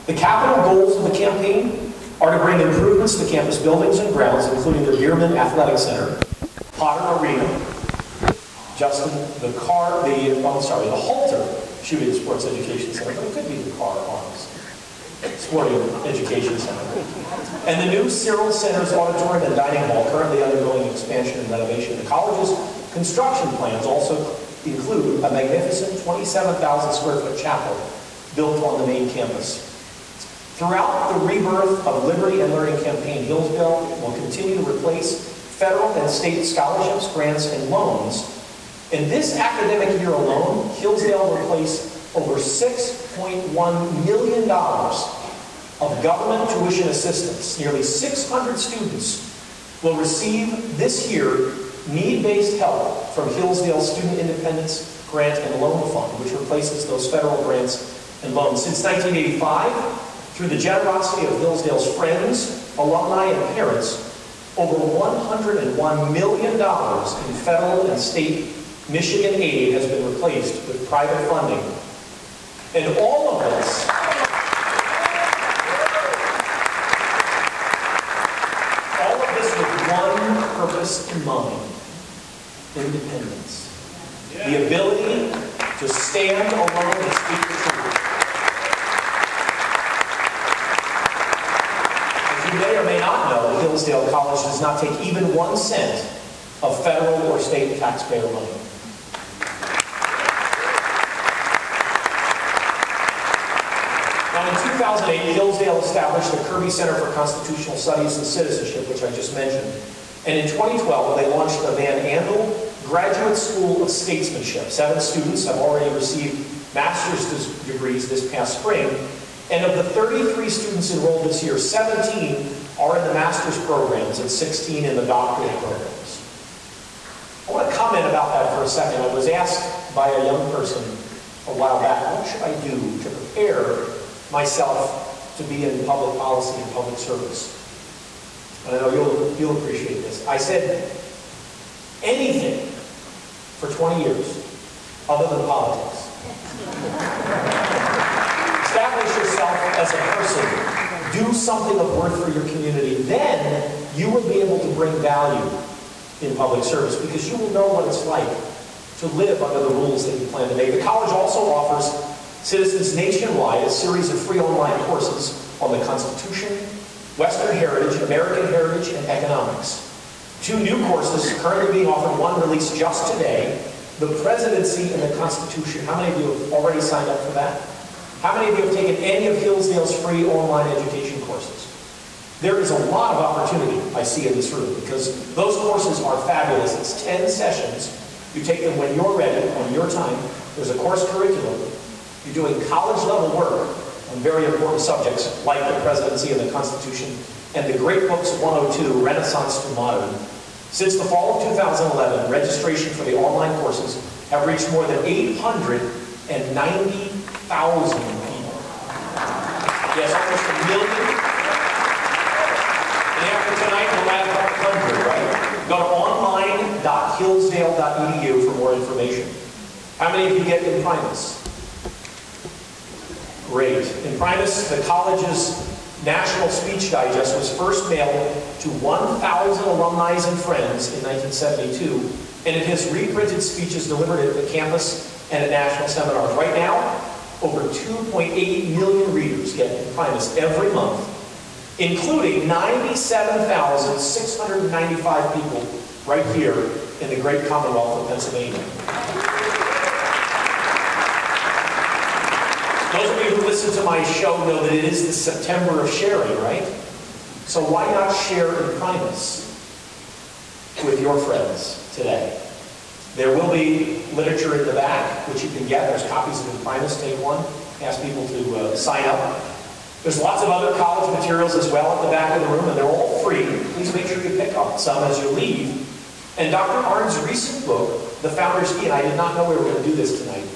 The capital goals of the campaign are to bring improvements to campus buildings and grounds, including the Bierman Athletic Center, Potter Arena, the Halter Shooting Sports Education Center, but it could be the Carr Arms Sporting Education Center, and the new Cyril Center's auditorium and dining hall, currently undergoing expansion and renovation. The college's construction plans also include a magnificent 27,000 square foot chapel built on the main campus. Throughout the rebirth of Liberty and Learning campaign, Hillsdale will continue to replace federal and state scholarships, grants, and loans. In this academic year alone, Hillsdale will replace over $6.1 million of government tuition assistance. Nearly 600 students will receive this year need-based help from Hillsdale's Student Independence Grant and Loan Fund, which replaces those federal grants and loans. Since 1985, through the generosity of Hillsdale's friends, alumni, and parents, over $101 million in federal and state Michigan aid has been replaced with private funding. And all of this with one purpose in mind: independence. The ability to stand alone and speak the truth. As you may or may not know, Hillsdale College does not take even 1 cent of federal or state taxpayer money. Now, in 2008, Hillsdale established the Kirby Center for Constitutional Studies and Citizenship, which I just mentioned. And in 2012, they launched the Van Andel Graduate School of Statesmanship. 7 students have already received master's degrees this past spring. And of the 33 students enrolled this year, 17 are in the master's programs and 16 in the doctorate programs. I want to comment about that for a second. I was asked by a young person a while back, what should I do to prepare myself to be in public policy and public service? And I know you'll appreciate this. I said, anything for 20 years other than politics. Establish yourself as a person. Do something of worth for your community. Then you will be able to bring value in public service because you will know what it's like to live under the rules that you plan to make. The college also offers citizens nationwide a series of free online courses on the Constitution, Western Heritage, American Heritage, and Economics. 2 new courses currently being offered, one released just today, the Presidency and the Constitution. How many of you have already signed up for that? How many of you have taken any of Hillsdale's free online education courses? There is a lot of opportunity I see in this room because those courses are fabulous. It's 10 sessions. You take them when you're ready, on your time. There's a course curriculum. You're doing college-level work on very important subjects like the Presidency and the Constitution and the great books 102, Renaissance to Modern. Since the fall of 2011, registration for the online courses have reached more than 890,000 people. Yes, almost 1 million. And after tonight, we'll add 100, right? Go to online.hillsdale.edu for more information. How many of you get Imprimis? Great. Imprimis, the college's National Speech Digest, was first mailed to 1,000 alumni and friends in 1972, and it has reprinted speeches delivered at the campus and at national seminars. Right now, over 2.8 million readers get Imprimis every month, including 97,695 people right here in the great Commonwealth of Pennsylvania. Those of you who listen to my show know that it is the September of sharing, right? So why not share Imprimis with your friends today? There will be literature in the back, which you can get. There's copies of Imprimis. Take one. Ask people to sign up. There's lots of other college materials as well at the back of the room, and they're all free. Please make sure you pick up some as you leave. And Dr. Arnn's recent book, The Founder's Key, and I did not know we were going to do this tonight,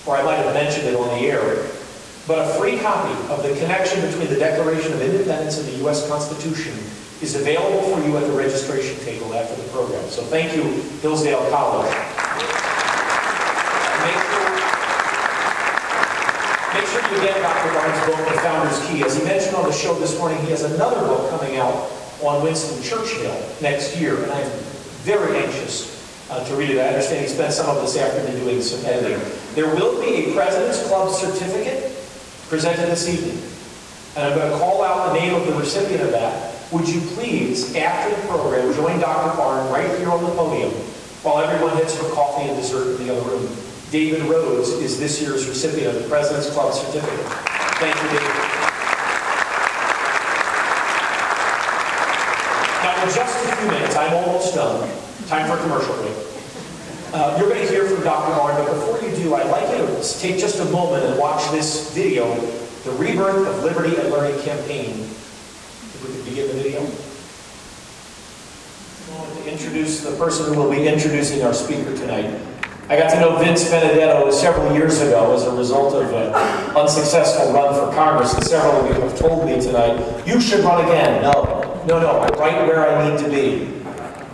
or I might have mentioned it on the air, but a free copy of the connection between the Declaration of Independence and the U.S. Constitution is available for you at the registration table after the program. So thank you, Hillsdale College. Make sure you get Dr. Arnn's book, The Founder's Key. As he mentioned on the show this morning, he has another book coming out on Winston Churchill next year, and I'm very anxious to read it. I understand he spent some of this afternoon doing some editing. There will be a President's Club certificate presented this evening, and I'm going to call out the name of the recipient of that. Would you please, after the program, join Dr. Arnn right here on the podium while everyone heads for coffee and dessert in the other room. David Rhodes is this year's recipient of the President's Club certificate. Thank you, David. Now, in just a few minutes, I'm almost done. Time for a commercial break. You're going to hear from Dr. Arnn, but before you do, I'd like you to take just a moment and watch this video, The Rebirth of Liberty and Learning Campaign. If we could begin the video. I want to introduce the person who will be introducing our speaker tonight. I got to know Vince Benedetto several years ago as a result of an unsuccessful run for Congress, and several of you have told me tonight, you should run again. No, I'm right where I need to be.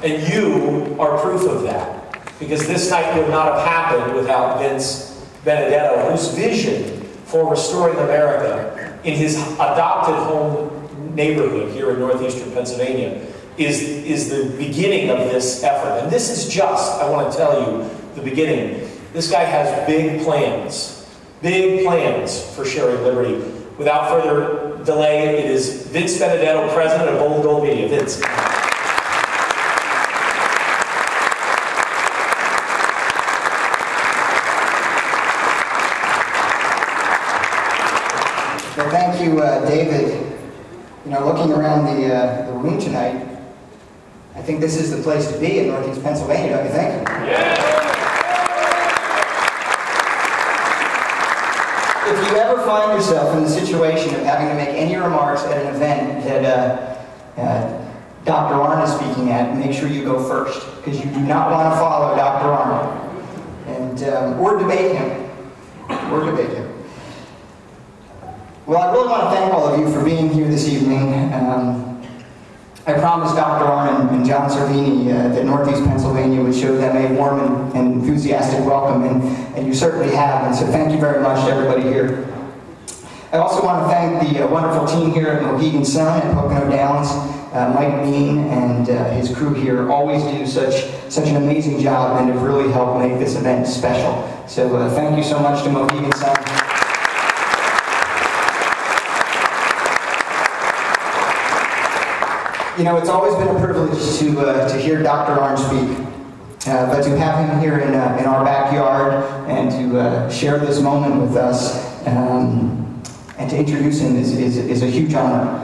And you are proof of that, because this night would not have happened without Vince Benedetto, whose vision for restoring America in his adopted home neighborhood here in northeastern Pennsylvania is the beginning of this effort. And this is just, I want to tell you, the beginning. This guy has big plans for sharing liberty. Without further delay, it is Vince Benedetto, president of Bold Gold Media. Vince. Well, thank you, David. You know, looking around the room tonight, I think this is the place to be in Northeast Pennsylvania, don't you think? Yeah. If you ever find yourself in the situation of having to make any remarks at an event that Dr. Arnn is speaking at, make sure you go first, because you do not want to follow Dr. Arnn, and or debate him, Well, I really want to thank all of you for being here this evening. I promised Dr. Arnn and John Cervini that Northeast Pennsylvania would show them a warm and enthusiastic welcome, and you certainly have, and so thank you very much to everybody here. I also want to thank the wonderful team here at Mohegan Sun and Pocono Downs. Mike Bean and his crew here always do such an amazing job and have really helped make this event special. So thank you so much to Mohegan Sun. You know, it's always been a privilege to hear Dr. Arnn speak, but to have him here in our backyard and to share this moment with us and to introduce him is a huge honor.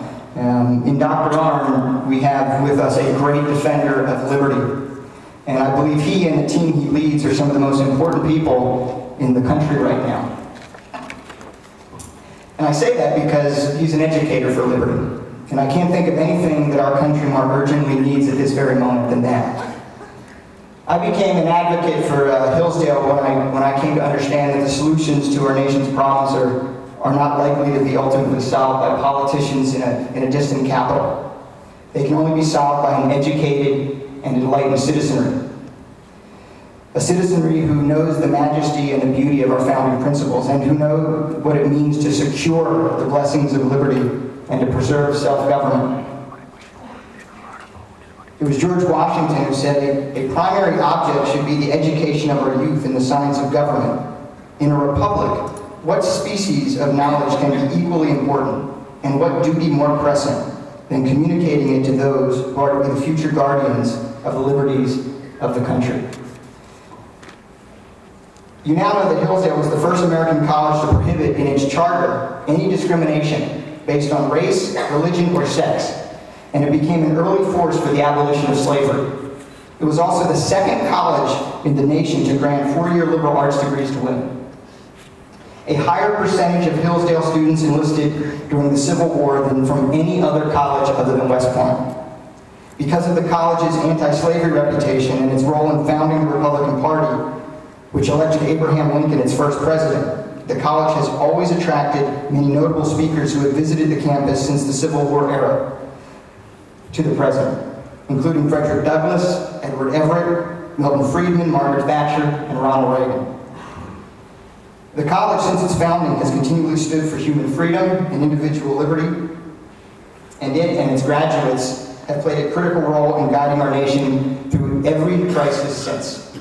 In Dr. Arnn, we have with us a great defender of liberty, and I believe he and the team he leads are some of the most important people in the country right now. And I say that because he's an educator for liberty. And I can't think of anything that our country more urgently needs at this very moment than that. I became an advocate for Hillsdale when I came to understand that the solutions to our nation's problems are not likely to be ultimately solved by politicians in a distant capital. They can only be solved by an educated and enlightened citizenry. A citizenry who knows the majesty and the beauty of our founding principles and who know what it means to secure the blessings of liberty and to preserve self-government. It was George Washington who said a primary object should be the education of our youth in the science of government. In a republic, what species of knowledge can be equally important, and what duty more pressing than communicating it to those who are to be the future guardians of the liberties of the country? You now know that Hillsdale was the first American college to prohibit in its charter any discrimination based on race, religion, or sex, and it became an early force for the abolition of slavery. It was also the second college in the nation to grant 4-year liberal arts degrees to women. A higher percentage of Hillsdale students enlisted during the Civil War than from any other college other than West Point. Because of the college's anti-slavery reputation and its role in founding the Republican Party, which elected Abraham Lincoln its first president, the college has always attracted many notable speakers who have visited the campus since the Civil War era to the present, including Frederick Douglass, Edward Everett, Milton Friedman, Margaret Thatcher, and Ronald Reagan. The college, since its founding, has continually stood for human freedom and individual liberty, and it and its graduates have played a critical role in guiding our nation through every crisis since.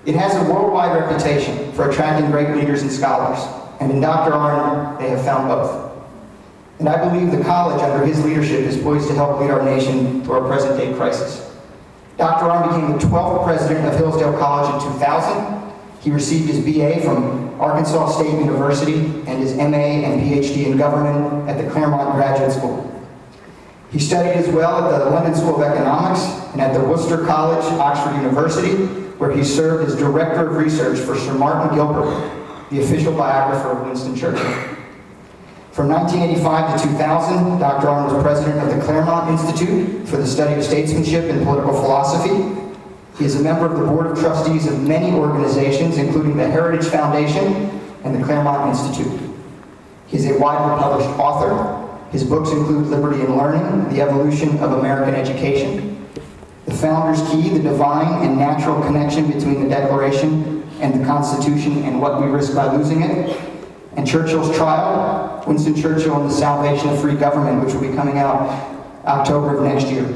It has a worldwide reputation for attracting great leaders and scholars, and in Dr. Arnn, they have found both. And I believe the college, under his leadership, is poised to help lead our nation through our present-day crisis. Dr. Arnn became the 12th president of Hillsdale College in 2000. He received his BA from Arkansas State University and his MA and PhD in government at the Claremont Graduate School. He studied as well at the London School of Economics and at the Worcester College, Oxford University, where he served as Director of Research for Sir Martin Gilbert, the official biographer of Winston Churchill. From 1985 to 2000, Dr. Arnn was president of the Claremont Institute for the Study of Statesmanship and Political Philosophy. He is a member of the Board of Trustees of many organizations, including the Heritage Foundation and the Claremont Institute. He is a widely published author. His books include Liberty and Learning, The Evolution of American Education, The Founder's Key, The Divine and Natural Connection Between the Declaration and the Constitution and What We Risk by Losing It, and Churchill's Trial, Winston Churchill and the Salvation of Free Government, which will be coming out October of next year.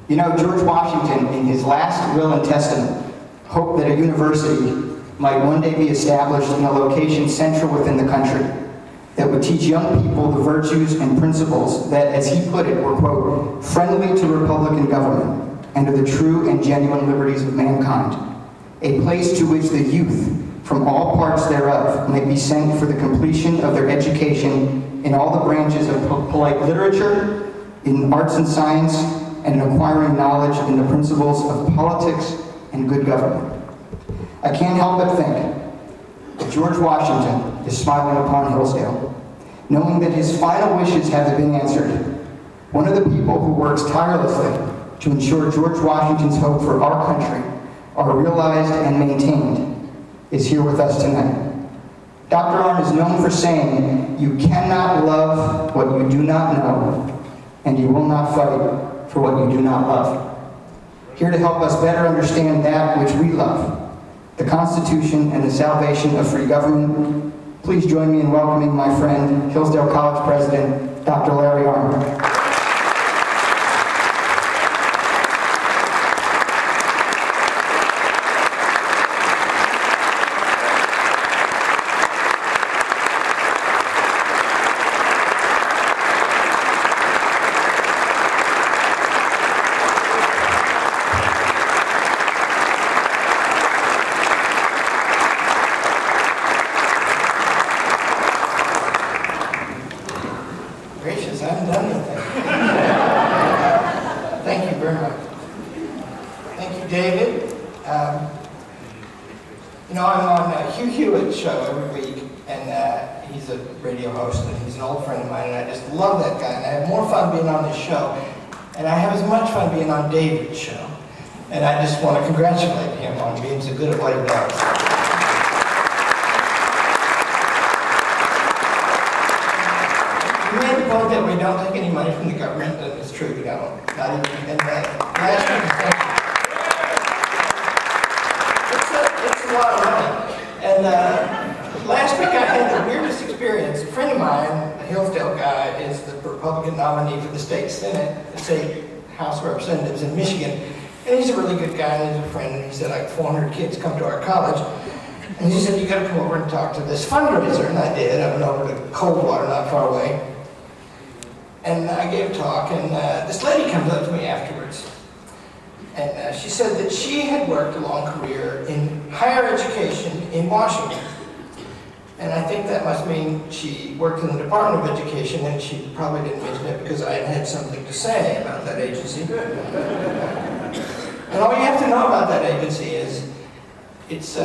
You know, George Washington, in his last will and testament, hoped that a university might one day be established in a location central within the country that would teach young people the virtues and principles that, as he put it, were, quote, friendly to Republican government and to the true and genuine liberties of mankind, a place to which the youth from all parts thereof might be sent for the completion of their education in all the branches of polite literature, in arts and science, and in acquiring knowledge in the principles of politics and good government. I can't help but think that George Washington is smiling upon Hillsdale, knowing that his final wishes have been answered. One of the people who works tirelessly to ensure George Washington's hope for our country are realized and maintained is here with us tonight. Dr. Arnn is known for saying, "You cannot love what you do not know, and you will not fight for what you do not love." Here to help us better understand that which we love, the Constitution and the salvation of free government, please join me in welcoming my friend, Hillsdale College President, Dr. Larry Arnn. Gracious, I haven't done anything. Thank you very much. Thank you, David. You know, I'm on Hugh Hewitt's show every week, and he's a radio host, and he's an old friend of mine, and I just love that guy, and I have more fun being on his show, and I have as much fun being on David's show, and I just want to congratulate him on being so good at what he does. You made the point that we don't take any money from the government, and it's true, we don't. Not even, and last week, it's a lot of money. And last week I had the weirdest experience. A friend of mine, a Hillsdale guy, is the Republican nominee for the state Senate, the state House of Representatives in Michigan. And he's a really good guy, and he's a friend, and he said like 400 kids come to our college. And he said, you gotta come over and talk to this fundraiser, and I did. I went over to Coldwater, not far away. And I gave a talk, and this lady comes up to me afterwards. And she said that she had worked a long career in higher education in Washington. And I think that must mean she worked in the Department of Education, and she probably didn't mention it because I had something to say about that agency. And all you have to know about that agency is it's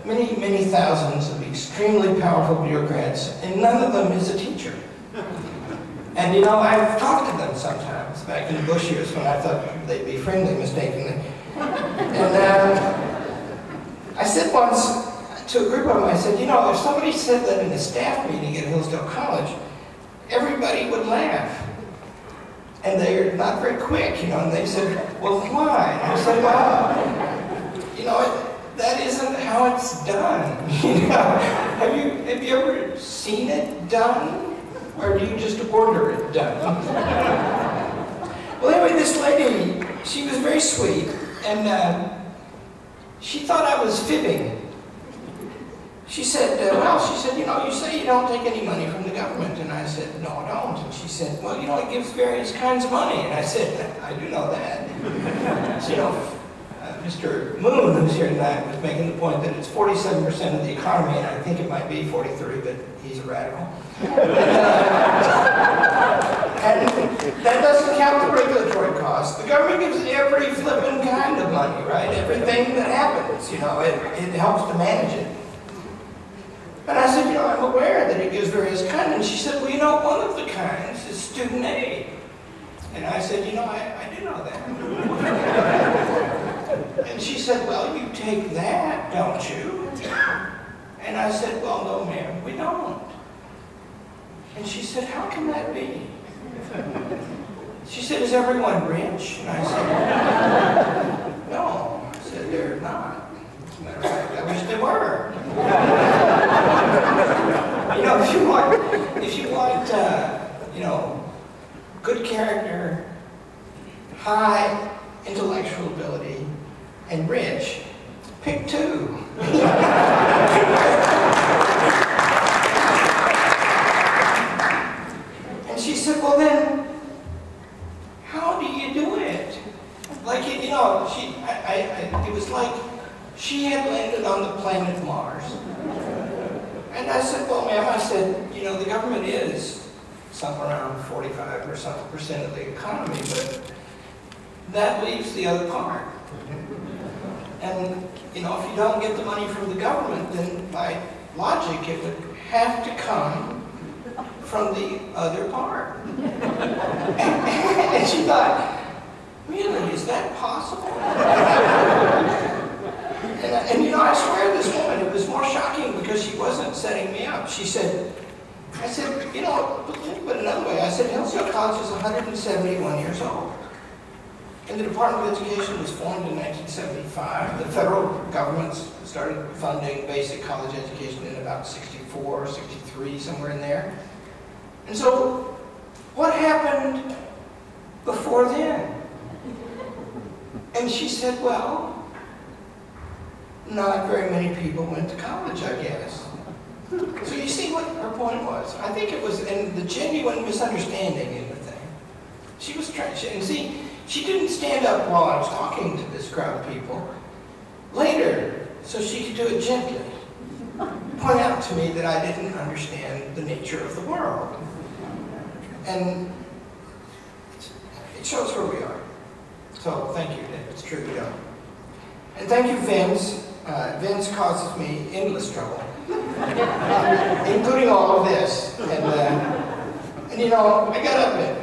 many, many thousands of extremely powerful bureaucrats, and none of them is a teacher. And you know, I've talked to them sometimes, back in the Bush years when I thought they'd be friendly mistakenly. And I said once to a group of them, I said, you know, if somebody said that in a staff meeting at Hillsdale College, everybody would laugh. And they're not very quick, you know, and they said, well, why? And I said, well, you know, that isn't how it's done. You know? Have you ever seen it done? Or do you just order it done? Well, anyway, this lady, she was very sweet, and she thought I was fibbing. She said, you know, you say you don't take any money from the government. And I said, no, I don't. And she said, well, you know, it gives various kinds of money. And I said, I do know that. So, you know, Mr. Moon, who's here tonight, was making the point that it's 47% of the economy, and I think it might be 43, but he's a radical. And that doesn't count the regulatory costs. The government gives every flippin' kind of money, right? Everything that happens, you know, it helps to manage it. And I said, you know, I'm aware that it gives various kinds. And she said, well, you know, one of the kinds is student aid. And I said, you know, I do know that. And she said, well, you take that, don't you? And I said, well, no, ma'am, we don't. And she said, how can that be? She said, is everyone rich? And I said, no. I said, they're not. As a matter of fact, I wish they were. You know, if you want, you know, good character, high intellectual ability, and rich, pick two. And she said, well then, how do you do it? Like, you know, it was like she had landed on the planet Mars. And I said, well, ma'am, I said, you know, the government is somewhere around 45 or something % of the economy, but that leaves the other part. And, you know, if you don't get the money from the government, then by logic, it would have to come from the other part. And she thought, really, is that possible? And you know, I swear this woman, it was more shocking because she wasn't setting me up. She said, I said, you know, but another way, I said, Hillsdale College is 171 years old. And the Department of Education was formed in 1975. The federal government started funding basic college education in about 64, 63, somewhere in there. And so, what happened before then? And she said, well, not very many people went to college, I guess. So you see what her point was. I think it was in the genuine misunderstanding in the thing. She was trying, and see, she didn't stand up while I was talking to this crowd of people. Later, so she could do it gently, point out to me that I didn't understand the nature of the world. And it shows where we are. So thank you, it's true we don't. And thank you, Vince. Vince causes me endless trouble, including all of this. And you know, I got up at,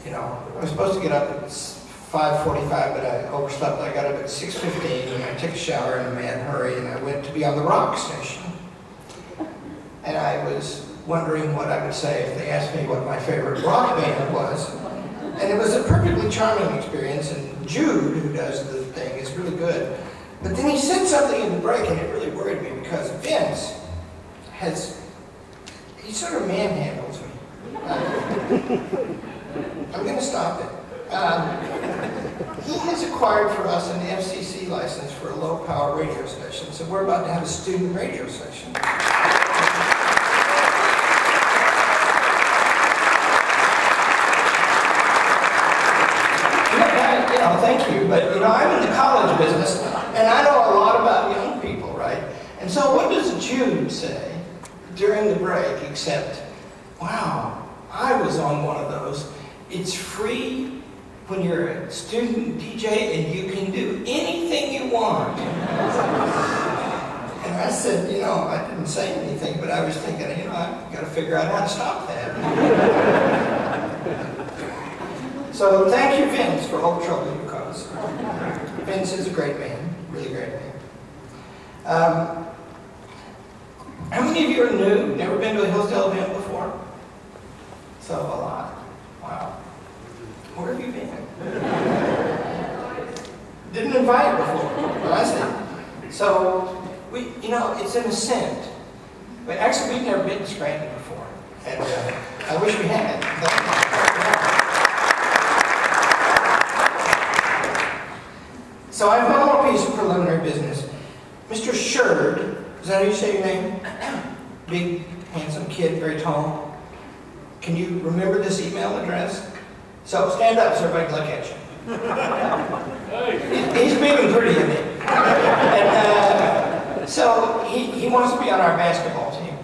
you know, I was supposed to get up at 5:45, but I overslept. I got up at 6:15, and I took a shower in a mad hurry, and I went to be on the rock station. And I was wondering what I would say if they asked me what my favorite rock band was. And it was a perfectly charming experience, and Jude, who does the thing, is really good. But then he said something in the break, and it really worried me, because Vince he sort of manhandles me. I'm going to stop it. He has acquired for us an FCC license for a low-power radio station, so we're about to have a student radio station. Thank you, but you know, I'm in the college business, and I know a lot about young people, right? And so what does Jude say during the break except, wow, I was on one of those. It's free when you're a student DJ and you can do anything you want. And I said, you know, I didn't say anything, but I was thinking, you know, I've got to figure out how to stop that. So thank you, Vince, for all the trouble you caused. Vince is a great man, really great man. How many of you are new? Never been to a Hillsdale event before? So a lot. Wow. Where have you been? Didn't invite before. Well, I see. So, it's an ascent. But actually, we've never been to Scranton before. And I wish we had. So I have one more piece of preliminary business. Mr. Sherd, is that how you say your name? Big, handsome kid, very tall. Can you remember this email address? So stand up so everybody can look at you. He's big and pretty, isn't he? And so he wants to be on our basketball team.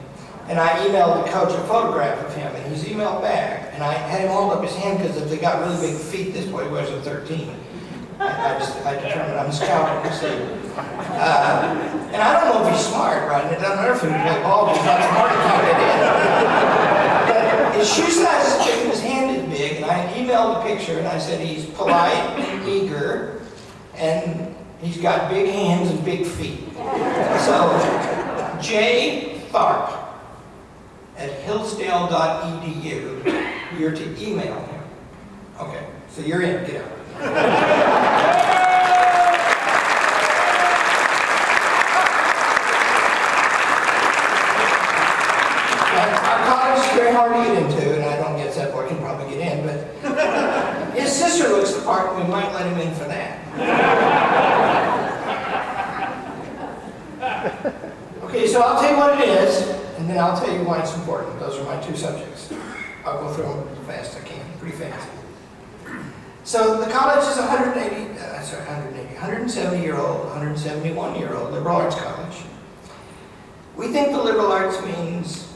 And I emailed the coach a photograph of him, and he's emailed back. And I had him hold up his hand because if they got really big feet, this boy wears a 13. I determined I'm scouting to see. And I don't know if he's smart, right? And it doesn't matter if he can play ball, but he's not smart enough to get in. But his shoe size is big and his hand is big, and I emailed a picture and I said he's polite and eager, and he's got big hands and big feet. So, J. Tharp at hillsdale.edu, you're to email him. Okay, so you're in, get out. Our college is very hard to get into, and I don't guess that boy can probably get in, but his sister looks the part, and we might let him in for that. Okay, so I'll tell you what it is, and then I'll tell you why it's important. Those are my two subjects. I'll go through them as fast as I can, pretty fast. So the college is 170-year-old, 171-year-old liberal arts college. We think the liberal arts means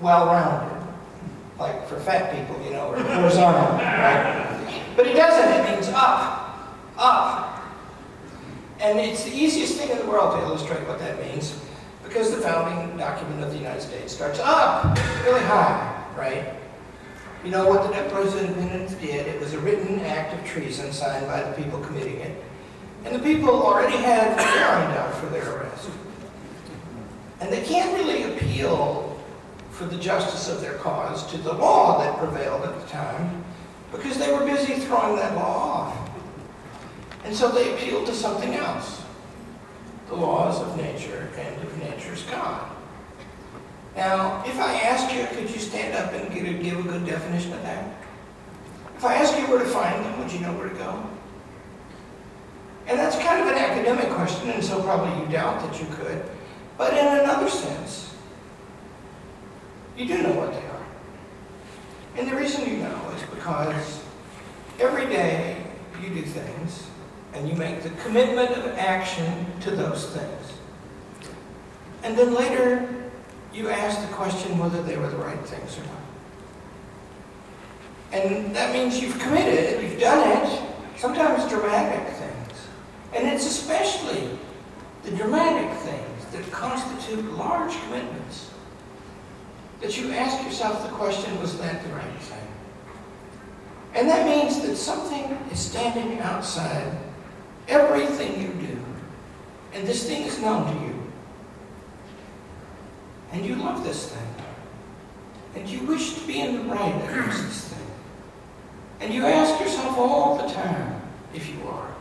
well-rounded, like for fat people, or horizontal, right? But it doesn't. It means up, up. And it's the easiest thing in the world to illustrate what that means, because the founding document of the United States starts up, really high, right? You know what the Declaration of Independence did? It was a written act of treason signed by the people committing it. And the people already had a warrant out for their arrest. And they can't really appeal for the justice of their cause to the law that prevailed at the time, because they were busy throwing that law off. And so they appealed to something else. The laws of nature and of nature's God. Now, if I asked you, could you stand up and give a good definition of that? If I asked you where to find them, would you know where to go? And that's kind of an academic question, and so probably you doubt that you could. But in another sense, you do know what they are. And the reason you know is because every day you do things, and you make the commitment of action to those things. And then later, you ask the question whether they were the right things or not. And that means you've committed, you've done it, sometimes dramatic things. And it's especially the dramatic things that constitute large commitments that you ask yourself the question, was that the right thing? And that means that something is standing outside everything you do. And this thing is known to you. And you love this thing. And you wish to be in the right against this thing. And you ask yourself all the time, if you are.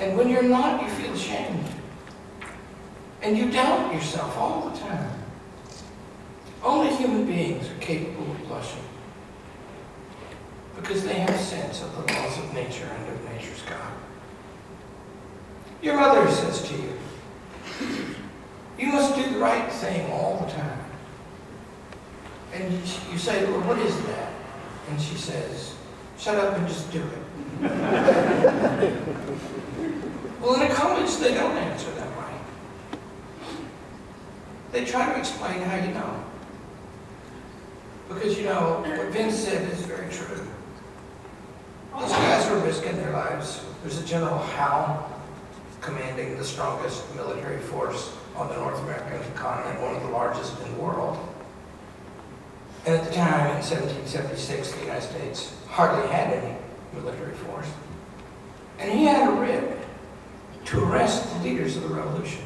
And when you're not, you feel ashamed. And you doubt yourself all the time. Only human beings are capable of blushing. Because they have a sense of the laws of nature and of nature's God. Your mother says to you, you must do the right thing all the time. And you say, well, what is that? And she says, shut up and just do it. Well, in a college, they don't answer that way. They try to explain how you know. Because, what Vince said is very true. These guys were risking their lives. There's a General Howe commanding the strongest military force on the North American continent, one of the largest in the world. And at the time, in 1776, the United States hardly had any military force. And he had a writ to arrest the leaders of the revolution.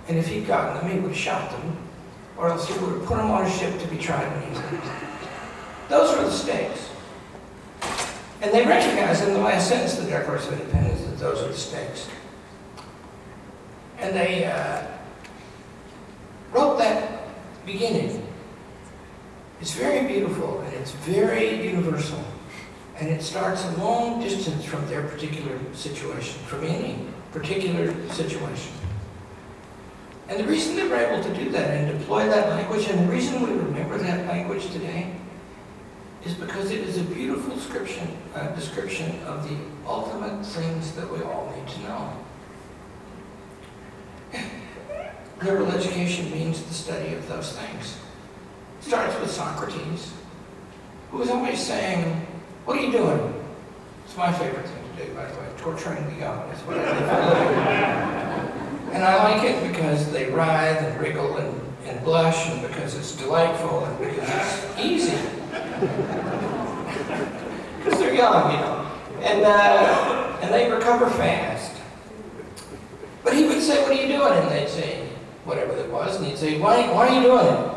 And if he'd gotten them, he would have shot them, or else he would have put them on a ship to be tried in England. Those were the stakes. And they recognized in the last sentence of the Declaration of Independence that those are the stakes. And they wrote that beginning. It's very beautiful and it's very universal. And it starts a long distance from their particular situation, from any particular situation. And the reason they were able to do that and deploy that language, and the reason we remember that language today, is because it is a beautiful description of the ultimate things that we all need to know. Liberal education means the study of those things. It starts with Socrates, who was always saying, "What are you doing?" It's my favorite thing to do, by the way. Torturing the young is what I do for a living. And I like it because they writhe and wriggle and blush, and because it's delightful, and because it's easy. Because they're young, you know. And they recover fast. But he would say, "What are you doing?" And they'd say, whatever it was, and he'd say, why are you doing it?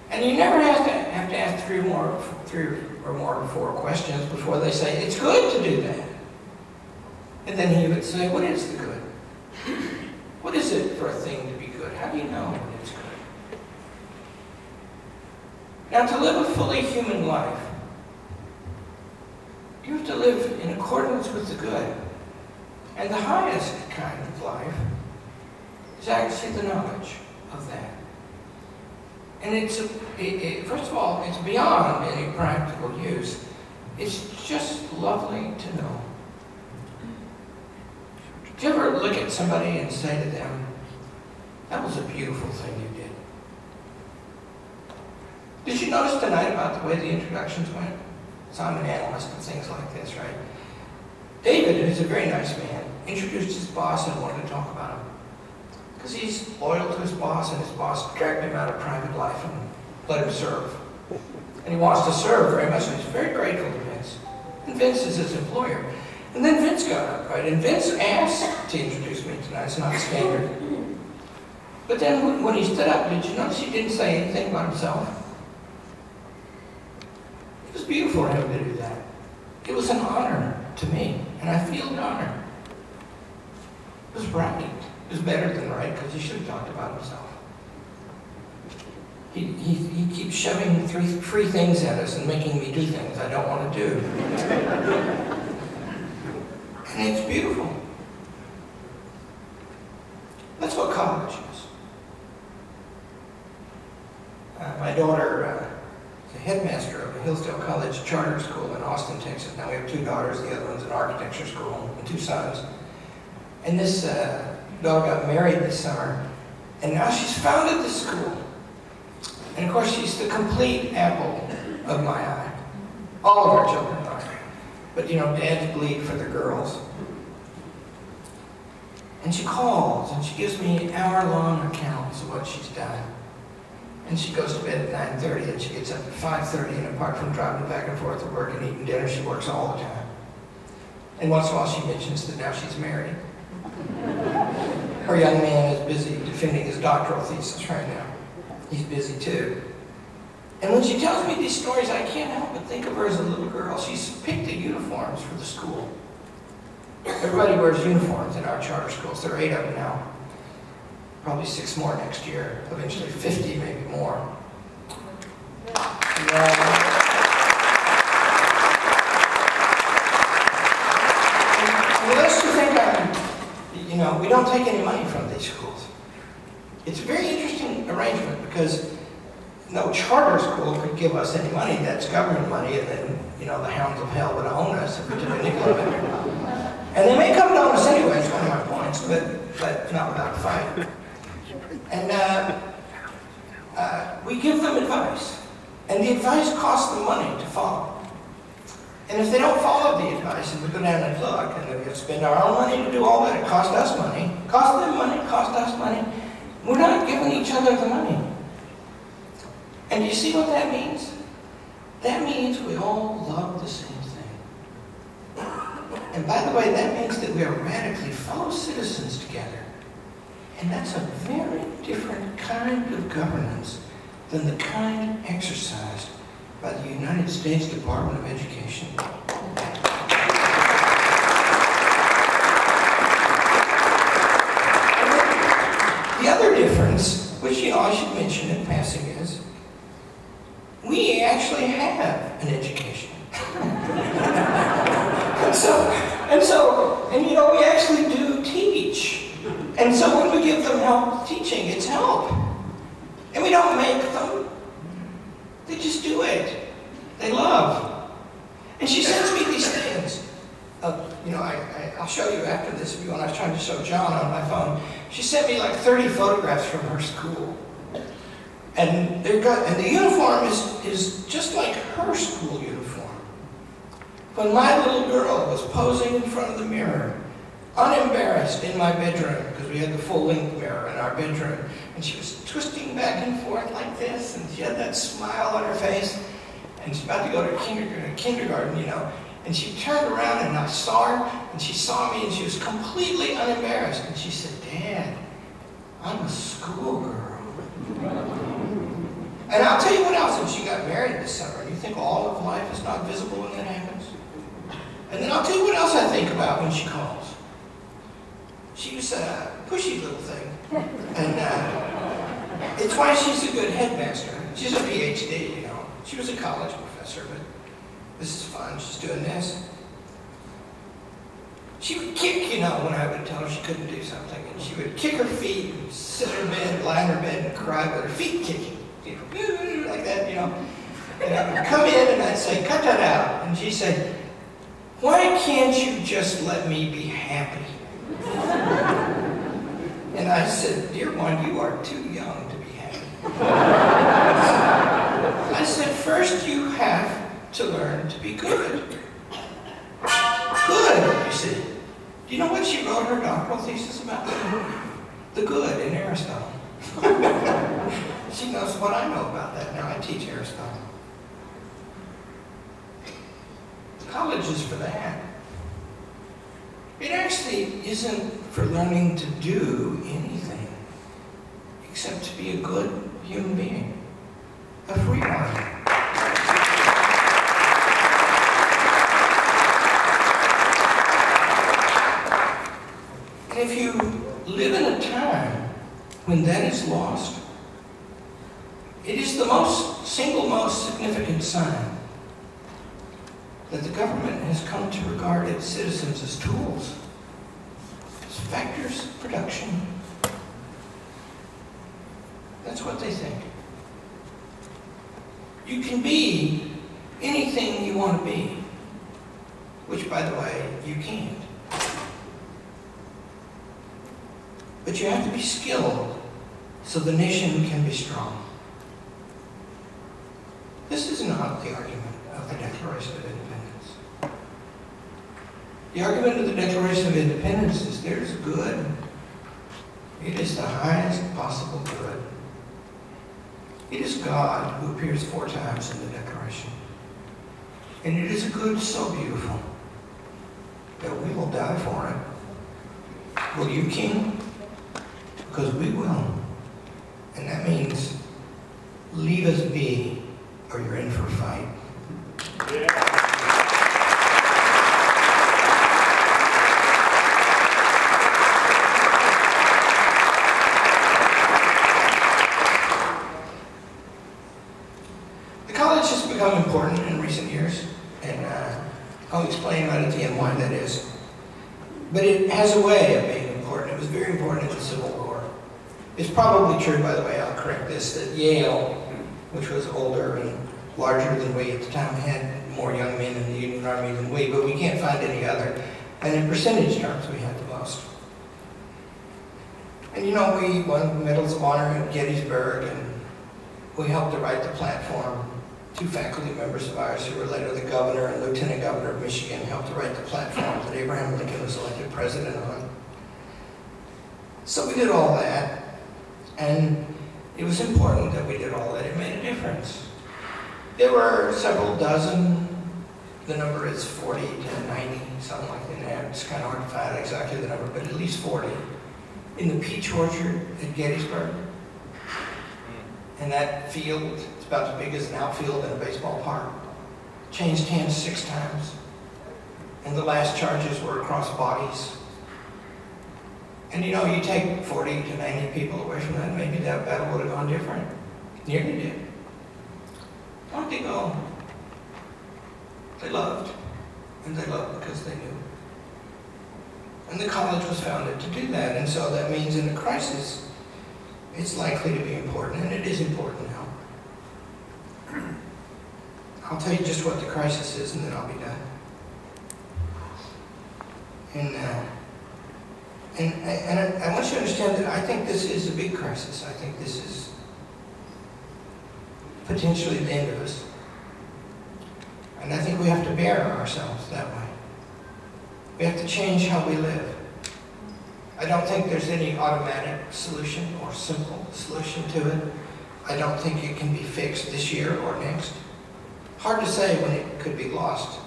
And you never have to ask three or more 4 questions before they say, "It's good to do that." And then he would say, "What is the good? What is it for a thing to be good? How do you know when it's good?" Now, to live a fully human life, you have to live in accordance with the good. And the highest kind of life is actually the knowledge of that. And first of all, it's beyond any practical use. It's just lovely to know. Do you ever look at somebody and say to them, "That was a beautiful thing you did"? Did you notice tonight about the way the introductions went? So I'm an analyst and things like this, right? David, who's a very nice man, introduced his boss and wanted to talk about him. Because he's loyal to his boss, and his boss dragged him out of private life and let him serve. And he wants to serve very much, and he's very grateful to Vince. And Vince is his employer. And then Vince got up, right? And Vince asked to introduce me tonight. It's not standard. But then when he stood up, did you notice he didn't say anything about himself? It was beautiful for him to do that. It was an honor to me, and I feel the honor. It was right. It was better than right, because he should have talked about himself. He keeps shoving free things at us and making me do things I don't want to do. And it's beautiful. That's what college is. My daughter is a headmaster of a Hillsdale College charter school in Austin, Texas. Now we have 2 daughters. The other one's an architecture school, and 2 sons. And this daughter got married this summer, and now she's founded this school. And of course, she's the complete apple of my eye. All of our children are. But you know, dads bleed for their girls. And she calls, and she gives me hour-long accounts of what she's done. And she goes to bed at 9:30, and she gets up at 5:30, and apart from driving back and forth to work and eating dinner, she works all the time. And once in a while, she mentions that now she's married. Her young man is busy defending his doctoral thesis right now. He's busy too. And when she tells me these stories, I can't help but think of her as a little girl. She's picked the uniforms for the school. Everybody wears uniforms in our charter schools. There are 8 of them now. Probably 6 more next year. Eventually 50, maybe more. Unless you think we don't take any money from these schools. It's a very interesting arrangement because no charter school could give us any money. That's government money, and then, the hounds of hell would own us if we took a nickel of it. And they may come to own us anyway, it's one of my points, but not without a fight. And we give them advice. And the advice costs them money to follow. And if they don't follow the advice, and we go down and look, and we spend our own money to do all that, it costs us money, cost them money, cost us money, we're not giving each other the money. And do you see what that means? That means we all love the same thing. And by the way, that means that we are radically fellow citizens together. And that's a very different kind of governance than the kind exercised by the United States Department of Education. And The other difference, which I should mention in passing, is we actually have an education. and we actually do teach. And so when we give them help teaching, it's help. And we don't make them. They just do it. They love. And she sends me these things. I'll show you after this if you want. I was trying to show John on my phone. She sent me like 30 photographs from her school. And the uniform is just like her school uniform. When my little girl was posing in front of the mirror, unembarrassed in my bedroom, because we had the full-length mirror in our bedroom, and she was twisting back and forth like this, and she had that smile on her face, and she's about to go to kindergarten, and she turned around and I saw her, and she saw me, and she was completely unembarrassed, and she said, "Dad, I'm a schoolgirl." And I'll tell you what else, and she got married this summer, and you think all of life is not visible when that happens? And then I'll tell you what else I think about when she calls. She was a pushy little thing, and it's why she's a good headmaster. She's a PhD, She was a college professor, but this is fun. She's doing this. She would kick, when I would tell her she couldn't do something, and she would kick her feet and sit in her bed, lie in her bed, and cry with her feet kicking, like that, And I would come in and I'd say, "Cut that out," and she'd say, "Why can't you just let me be happy?" And I said, "Dear one, you are too young to be happy." I said, "First you have to learn to be good." Good, you see. Do you know what she wrote her doctoral thesis about? The good in Aristotle. She knows what I know about that. Now I teach Aristotle. College is for that. It actually isn't for learning to do anything except to be a good human being, a free one. And if you live in a time when that is lost, it is the single most significant sign that the government has come to regard its citizens as tools, as factors of production. That's what they think. You can be anything you want to be, which, by the way, you can't. But you have to be skilled so the nation can be strong. This is not the argument of the Declaration of Independence. The argument of the Declaration of Independence is there's good. It is the highest possible good. It is God who appears 4 times in the Declaration. And it is a good so beautiful that we will die for it. Will you, King? Because we will. And that means leave us be or you're in for a fight. Yeah. The college has become important in recent years, and I'll explain right at the end why that is. But it has a way of being important. It was very important in the Civil War. It's probably true, by the way, I'll correct this, that Yale, which was older and larger than we at the time, had more young men in the Union Army than we, but we can't find any other. And in percentage terms, we had the most. And we won medals of honor at Gettysburg, and we helped to write the platform. 2 faculty members of ours who were later the governor and lieutenant governor of Michigan helped to write the platform that Abraham Lincoln was elected president on. So we did all that, and it was important that we did all that. It made a difference. There were several dozen. The number is 40 to 90, something like that. It's kind of hard to find exactly the number, but at least 40. In the peach orchard at Gettysburg. And that field, it's about as big as an outfield in a baseball park. Changed hands 6 times. And the last charges were across bodies. And you know, you take 40 to 90 people away from that, maybe that battle would have gone different. Nearly did. Why'd they go? They loved. And they loved because they knew. And the college was founded to do that. And so that means in a crisis, it's likely to be important, and it is important now. I'll tell you just what the crisis is, and then I'll be done. And I want you to understand that I think this is a big crisis. I think this is potentially the end of us. And I think we have to bear ourselves that way. We have to change how we live. I don't think there's any automatic solution or simple solution to it. I don't think it can be fixed this year or next. Hard to say when it could be lost.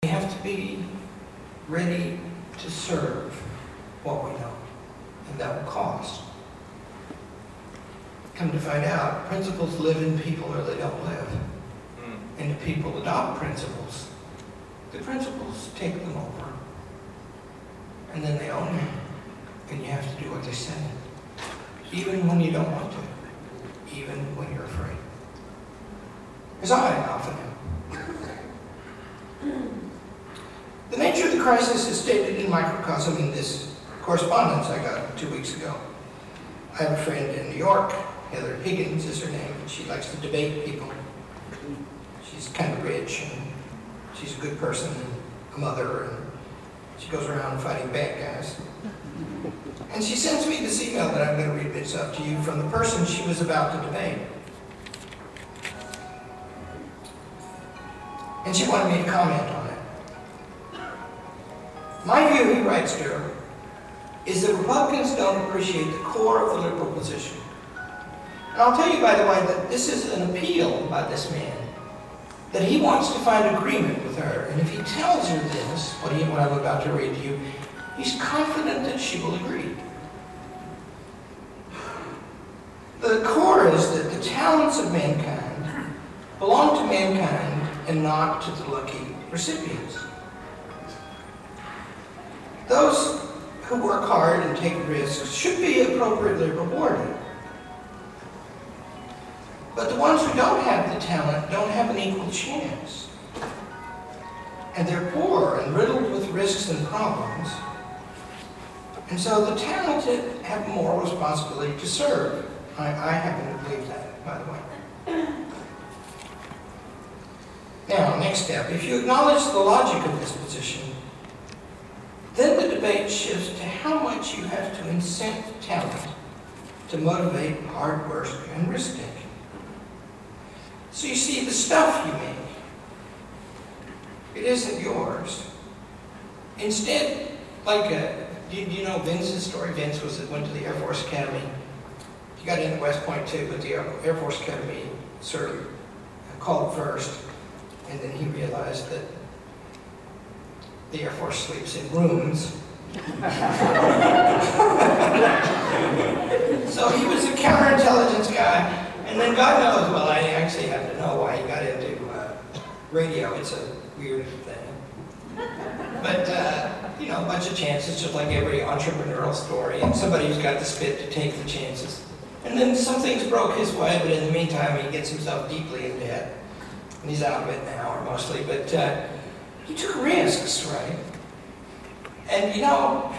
We have to be ready to serve what we know, and that will cost. Come to find out, principles live in people or they don't live. And if people adopt principles, the principles take them over. And then they own them. And you have to do what they say. Even when you don't want to. Even when you're afraid. As I often am. The nature of the crisis is stated in microcosm in this correspondence I got 2 weeks ago. I have a friend in New York, Heather Higgins is her name, and she likes to debate people. She's kind of rich, and she's a good person, and a mother, and she goes around fighting bad guys. And she sends me this email that I'm going to read bits of to you from the person she was about to debate. And she wanted me to comment on it. My view, he writes to her, is that Republicans don't appreciate the core of the liberal position. And I'll tell you, by the way, that this is an appeal by this man, that he wants to find agreement with her. And if he tells her this, what I'm about to read to you, he's confident that she will agree. The core is that the talents of mankind belong to mankind and not to the lucky recipients. Those who work hard and take risks should be appropriately rewarded. But the ones who don't have the talent don't have an equal chance. And they're poor and riddled with risks and problems. And so the talented have a moral responsibility to serve. I happen to believe that, by the way. Now, next step. If you acknowledge the logic of this position, then the debate shifts to how much you have to incent talent to motivate hard work and risk-taking. So you see, the stuff you make, it isn't yours. Instead, like, do you know Vince's story? Vince went to the Air Force Academy. He got into West Point too, but the Air Force Academy sort of called first, and then he realized that the Air Force sleeps in rooms. So he was a counterintelligence guy. And then God knows, well, I actually have to know why he got into radio. It's a weird thing. But, you know, a bunch of chances, just like every entrepreneurial story. And somebody who's got the spit to take the chances. And then some things broke his way, but in the meantime, he gets himself deeply in debt. And he's out of it now, or mostly. But he took risks, right? And, you know,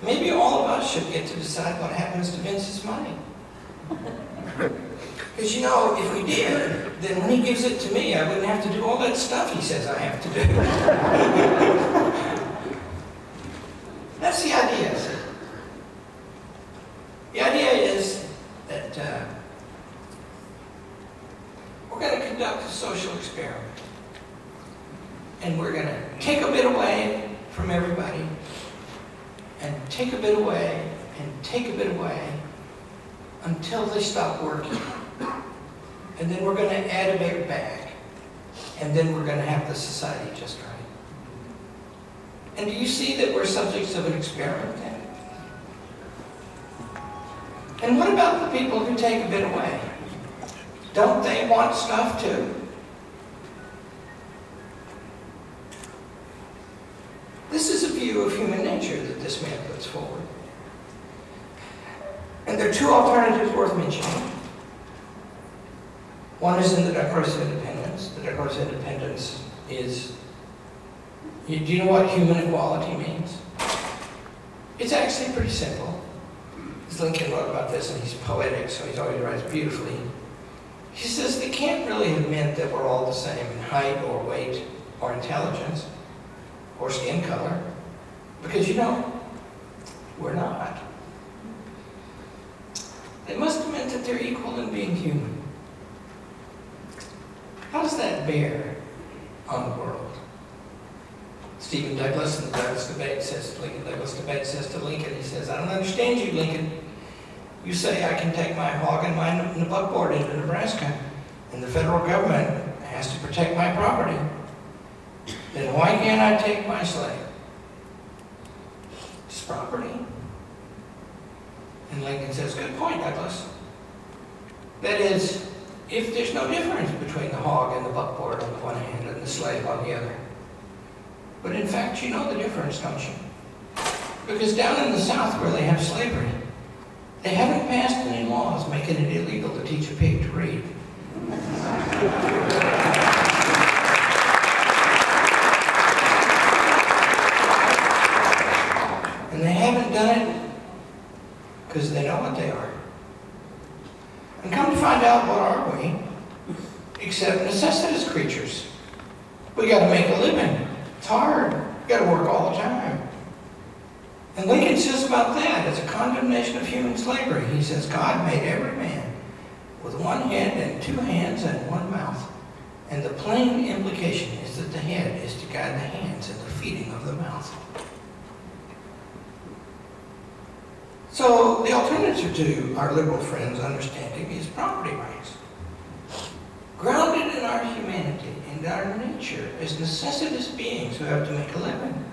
maybe all of us should get to decide what happens to Vince's money. Because, you know, if we did, then when he gives it to me, I wouldn't have to do all that stuff he says I have to do. That's the idea. The idea is that we're going to conduct a social experiment. And we're going to take a bit away from everybody, and take a bit away, and take a bit away, until they stop working. And then we're going to add a bit back. And then we're going to have the society just right. And do you see that we're subjects of an experiment then? And what about the people who take a bit away? Don't they want stuff too? This is a view of human nature. And there are two alternatives worth mentioning. One is in the Declaration of Independence. The Declaration of Independence is, do you know what human equality means? It's actually pretty simple. Lincoln wrote about this, and he's poetic, so he always writes beautifully. He says they can't really have meant that we're all the same in height or weight or intelligence or skin color, because you know, we're not. They must have meant that they're equal in being human. How does that bear on the world? Stephen Douglas in the Douglas debate says to Lincoln, he says, I don't understand you, Lincoln. You say I can take my hog and my buckboard into Nebraska, and the federal government has to protect my property. Then why can't I take my slave? It's property. And Lincoln says, good point, Douglas. That is, if there's no difference between the hog and the buckboard on the one hand and the slave on the other. But in fact, you know the difference, don't you? Because down in the South where they have slavery, they haven't passed any laws making it illegal to teach a pig to read. And they haven't done it because they know what they are. And come to find out, what are we? Except necessitous creatures. We got to make a living. It's hard. We got to work all the time. And Lincoln says about that, as a condemnation of human slavery, he says, God made every man with one head and two hands and one mouth. And the plain implication is that the head is to guide the hands in the feeding of the mouth. So the alternative to our liberal friends' understanding is property rights. Grounded in our humanity and our nature as necessitous beings who have to make a living.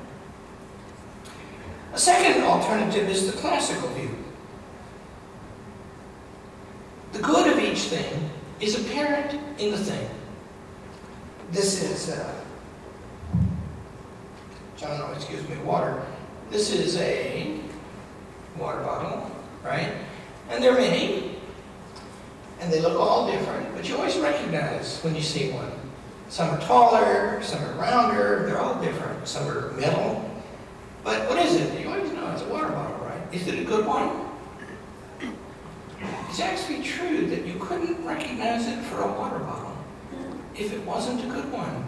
A second alternative is the classical view. The good of each thing is apparent in the thing. This is, water. This is a water bottle, right? And there are many, and they look all different, but you always recognize when you see one. Some are taller, some are rounder, they're all different. Some are metal. But what is it? You always know it's a water bottle, right? Is it a good one? It's actually true that you couldn't recognize it for a water bottle if it wasn't a good one.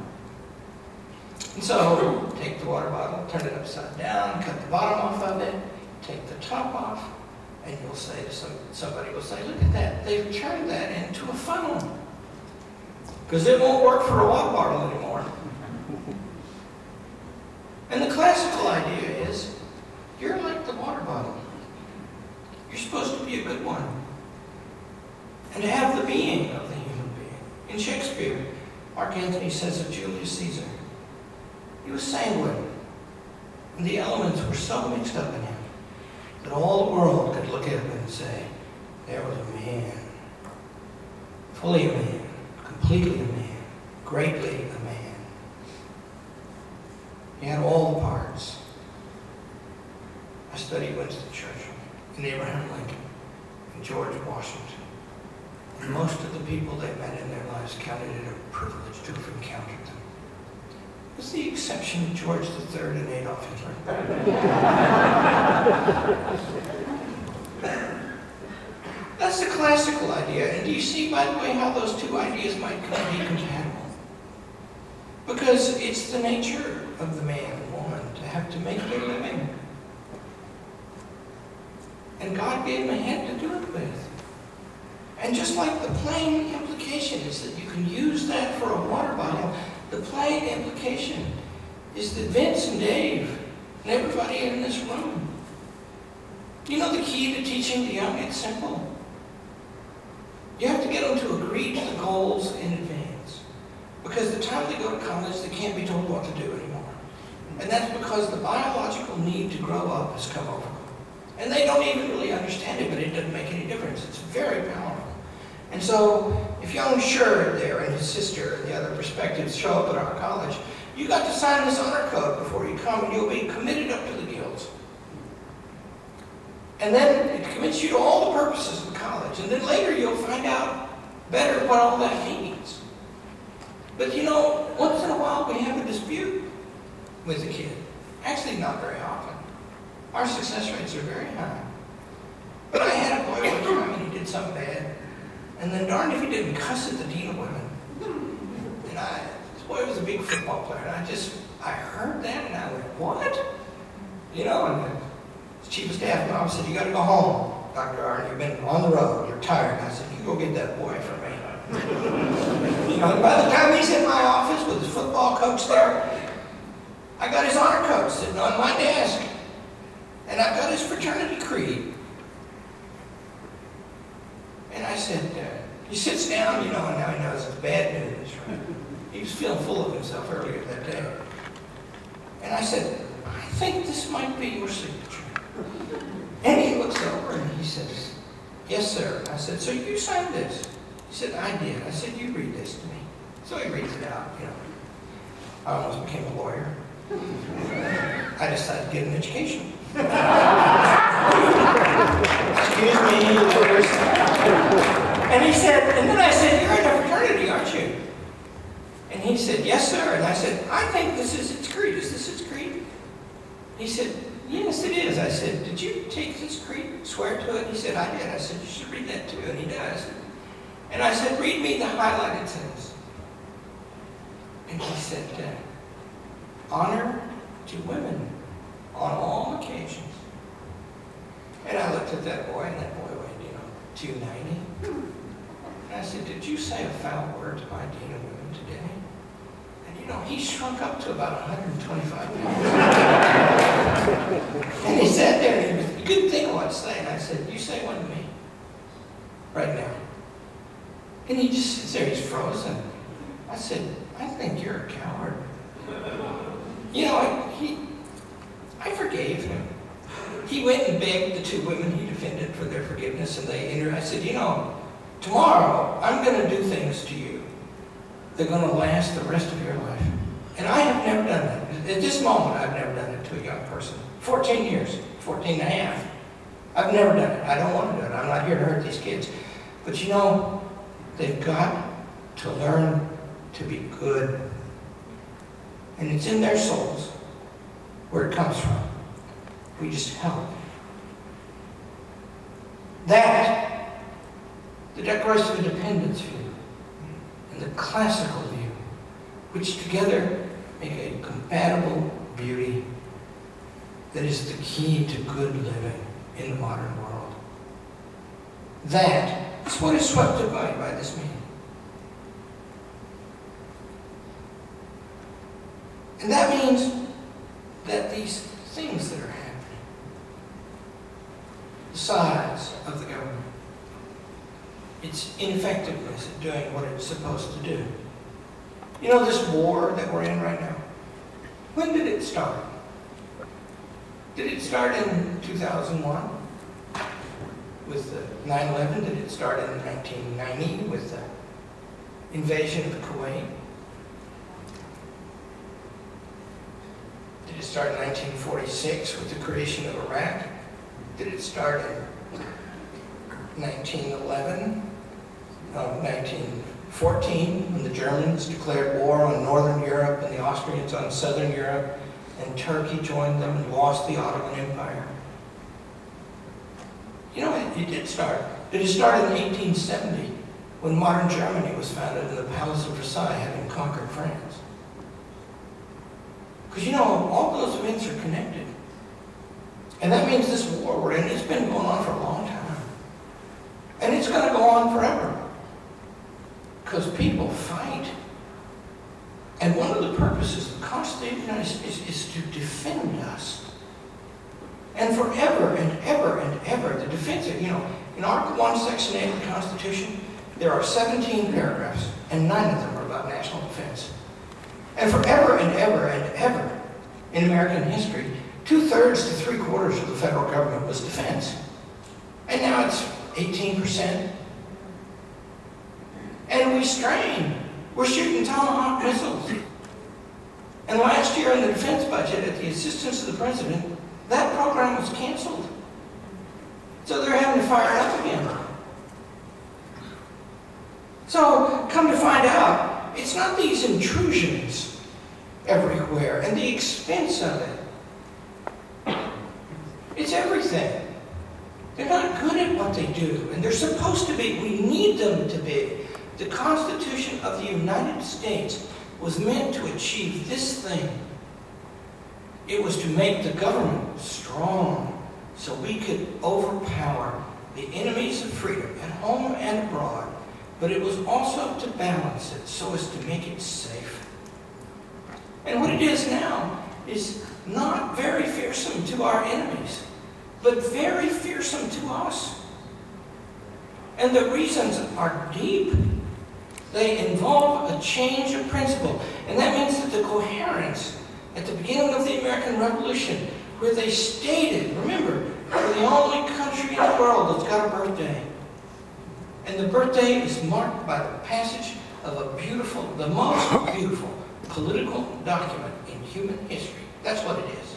And so, take the water bottle, turn it upside down, cut the bottom off of it, take the top off, and you'll say to somebody will say, look at that, they've turned that into a funnel. Because it won't work for a water bottle anymore. And the classical idea is, you're like the water bottle. You're supposed to be a good one. And to have the being of the human being. In Shakespeare, Mark Antony says of Julius Caesar, he was sanguine. And the elements were so mixed up in him that all the world could look at him and say, there was a man. Fully a man. Completely a man. Greatly a man. He had all the parts. I studied Winston Churchill and Abraham Lincoln and George Washington. And most of the people they met in their lives counted it a privilege to have encountered them. With the exception of George III and Adolf Hitler. That's the classical idea. And do you see, by the way, how those two ideas might be compatible? Because it's the nature of the man and woman to have to make their living. And God gave them a head to do it with. And just like the plain implication is that you can use that for a water bottle, the plain implication is that Vince and Dave and everybody in this room, you know the key to teaching the young? It's simple. You have to get them to agree to the goals in advance. Because the time they go to college, they can't be told what to do anymore. And that's because the biological need to grow up has come over them. And they don't even really understand it, but it doesn't make any difference. It's very powerful. And so, if young Sherrod there and his sister and the other perspectives show up at our college, you got to sign this honor code before you come, and you'll be committed up to the gills. And then it commits you to all the purposes of college. And then later you'll find out better what all that means. But you know, once in a while we have a dispute with a kid. Actually, not very often. Our success rates are very high. But I had a boy one time and he did something bad. And then darned if he didn't cuss at the dean of women. And this boy was a big football player. And I heard that and I went, what? You know, and the chief of staff mom said, you got to go home, Dr. Arnn. You've been on the road. You're tired. And I said, you go get that boy for me. You know, and by the time he's in my office with his football coach there, I got his honor coat sitting on my desk. And I've got his fraternity creed. And I said, he sits down, you know, and now he knows it's bad news, right? He was feeling full of himself earlier that day. And I said, I think this might be your signature. And he looks over and he says, yes, sir. I said, so you signed this? He said, I did. I said, you read this to me. So he reads it out, you know. I almost became a lawyer. I decided to get an education. Excuse me, lawyers. And he said, and then I said, you're in a fraternity, aren't you? And he said, yes, sir. And I said, I think this is its creed. Is this its creed? He said, yes, it is. I said, did you take this creed, swear to it? He said, I did. I said, you should read that too. And he does. And I said, read me the highlighted sentence. And he said, honor to women on all occasions. And I looked at that boy, and that boy weighed, you know, 290. And I said, did you say a foul word to my dean of women today? And you know, he shrunk up to about 125 pounds. And he sat there, and he couldn't think of what to say. And I said, you say one to me, right now. And he just sits there, he's frozen. I said, I think you're a coward. You know, I forgave him. He went and begged the two women he defended for their forgiveness, and I said, you know, tomorrow I'm going to do things to you. They're going to last the rest of your life. And I have never done that. At this moment, I've never done it to a young person. 14 years, 14 and a half. I've never done it. I don't want to do it. I'm not here to hurt these kids. But you know, they've got to learn to be good. And it's in their souls where it comes from. We just help. That, the Declaration of Independence view, and the classical view, which together make a compatible beauty that is the key to good living in the modern world. That is what is swept away by this meeting. And that means that these things that are happening, the size of the government, its ineffectiveness at doing what it's supposed to do. You know this war that we're in right now? When did it start? Did it start in 2001 with the 9/11? Did it start in 1990 with the invasion of Kuwait? Did it start in 1946 with the creation of Iraq? Did it start in 1911? 1914, when the Germans declared war on Northern Europe and the Austrians on Southern Europe, and Turkey joined them and lost the Ottoman Empire? You know, it did start. Did it start in 1870, when modern Germany was founded in the Palace of Versailles, having conquered France? Because you know, all those events are connected. And that means this war we're in, it's been going on for a long time. And it's going to go on forever. Because people fight. And one of the purposes of the Constitution of the United States is to defend us. And forever and ever and ever, the defense, you know, in Article 1, Section 8 of the Constitution, there are 17 paragraphs, and 9 of them are about national defense. And forever and ever and ever in American history, 2/3 to 3/4 of the federal government was defense. And now it's 18%. And we strain. We're shooting Tomahawk missiles. And last year in the defense budget, at the assistance of the president, that program was canceled. So they're having to fire it up again. So, come to find out, it's not these intrusions everywhere and the expense of it. It's everything. They're not good at what they do, and they're supposed to be. We need them to be. The Constitution of the United States was meant to achieve this thing. It was to make the government strong so we could overpower the enemies of freedom at home and abroad, but it was also to balance it so as to make it safe. And what it is now is not very fearsome to our enemies, but very fearsome to us. And the reasons are deep. They involve a change of principle. And that means that the coherence at the beginning of the American Revolution, where they stated, remember, we're the only country in the world that's got a birthday. And the birthday is marked by the passage of a beautiful, the most beautiful political document in human history. That's what it is.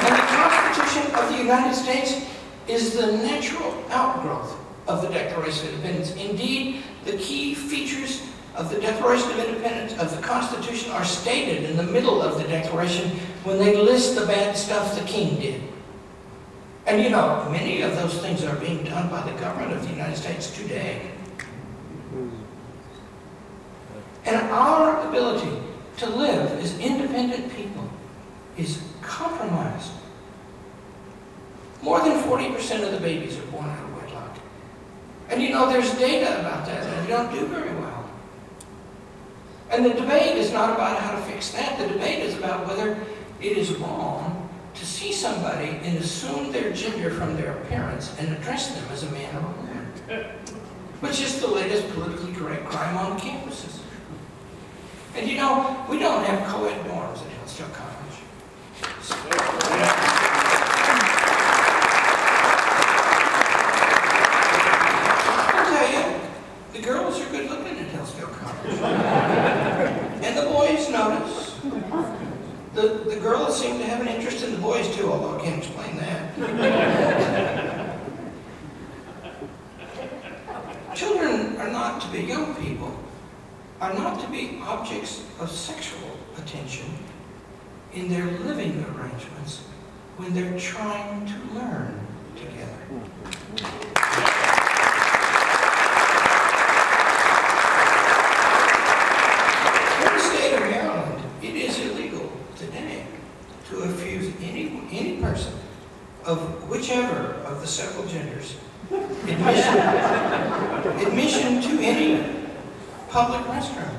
And the Constitution of the United States is the natural outgrowth of the Declaration of Independence. Indeed, the key features of the Declaration of Independence, of the Constitution, are stated in the middle of the Declaration when they list the bad stuff the King did. And you know, many of those things are being done by the government of the United States today. And our ability to live as independent people is compromised. More than 40% of the babies are born out of wedlock. And you know, there's data about that, and they don't do very well. And the debate is not about how to fix that. The debate is about whether it is wrong to see somebody and assume their gender from their appearance and address them as a man or a woman, which is the latest politically correct crime on campuses. And you know, we don't have co-ed dorms at Hillsdale College. I'll tell you, the girls are good looking at Hillsdale College. And the boys notice. The girls seem to have an interest in the boys too, although I can't explain that. Children are not to be, young people are not to be objects of sexual attention in their living arrangements when they're trying to learn together. In the state of Maryland, it is illegal today to refuse any person of whichever of the several genders admission to any public restroom.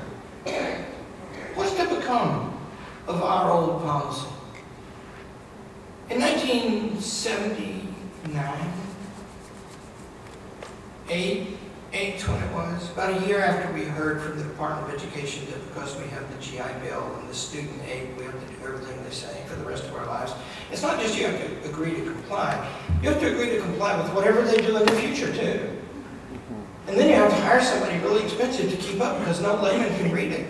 What's to become of our old policy? In 1979, when it was, about a year after we heard from the Department of Education that because we have the GI Bill and the student aid, we have to do everything they say for the rest of our lives. It's not just you have to agree to comply. You have to agree to comply with whatever they do in the future, too. And then you have to hire somebody really expensive to keep up because no layman can read it.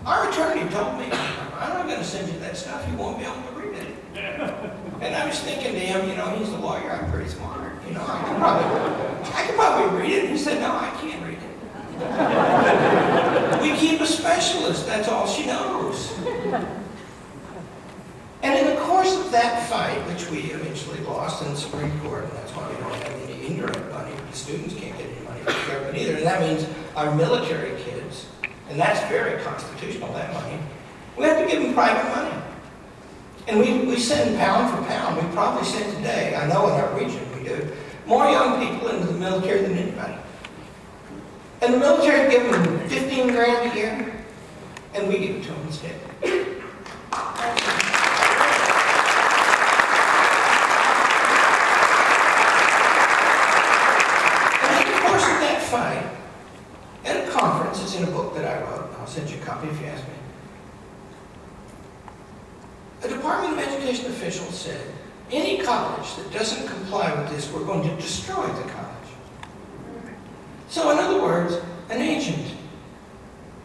Our attorney told me, I'm not going to send you that stuff. You won't be able to read it. And I was thinking to him, you know, he's a lawyer. I'm pretty smart. You know, I could probably read it. He said, no, I can't read it. We keep a specialist. That's all she knows. And in the course of that fight, which we eventually lost in the Supreme Court, and that's why we don't have any indirect money, the students can't get any money from the government either, and that means our military kids, and that's very constitutional, that money, we have to give them private money. And we send pound for pound, we probably send today, I know in our region we do, more young people into the military than anybody. And the military give them 15 grand a year, and we give it to them instead. Fight at a conference, it's in a book that I wrote, I'll send you a copy if you ask me. A Department of Education official said, any college that doesn't comply with this, we're going to destroy the college. So in other words, an agent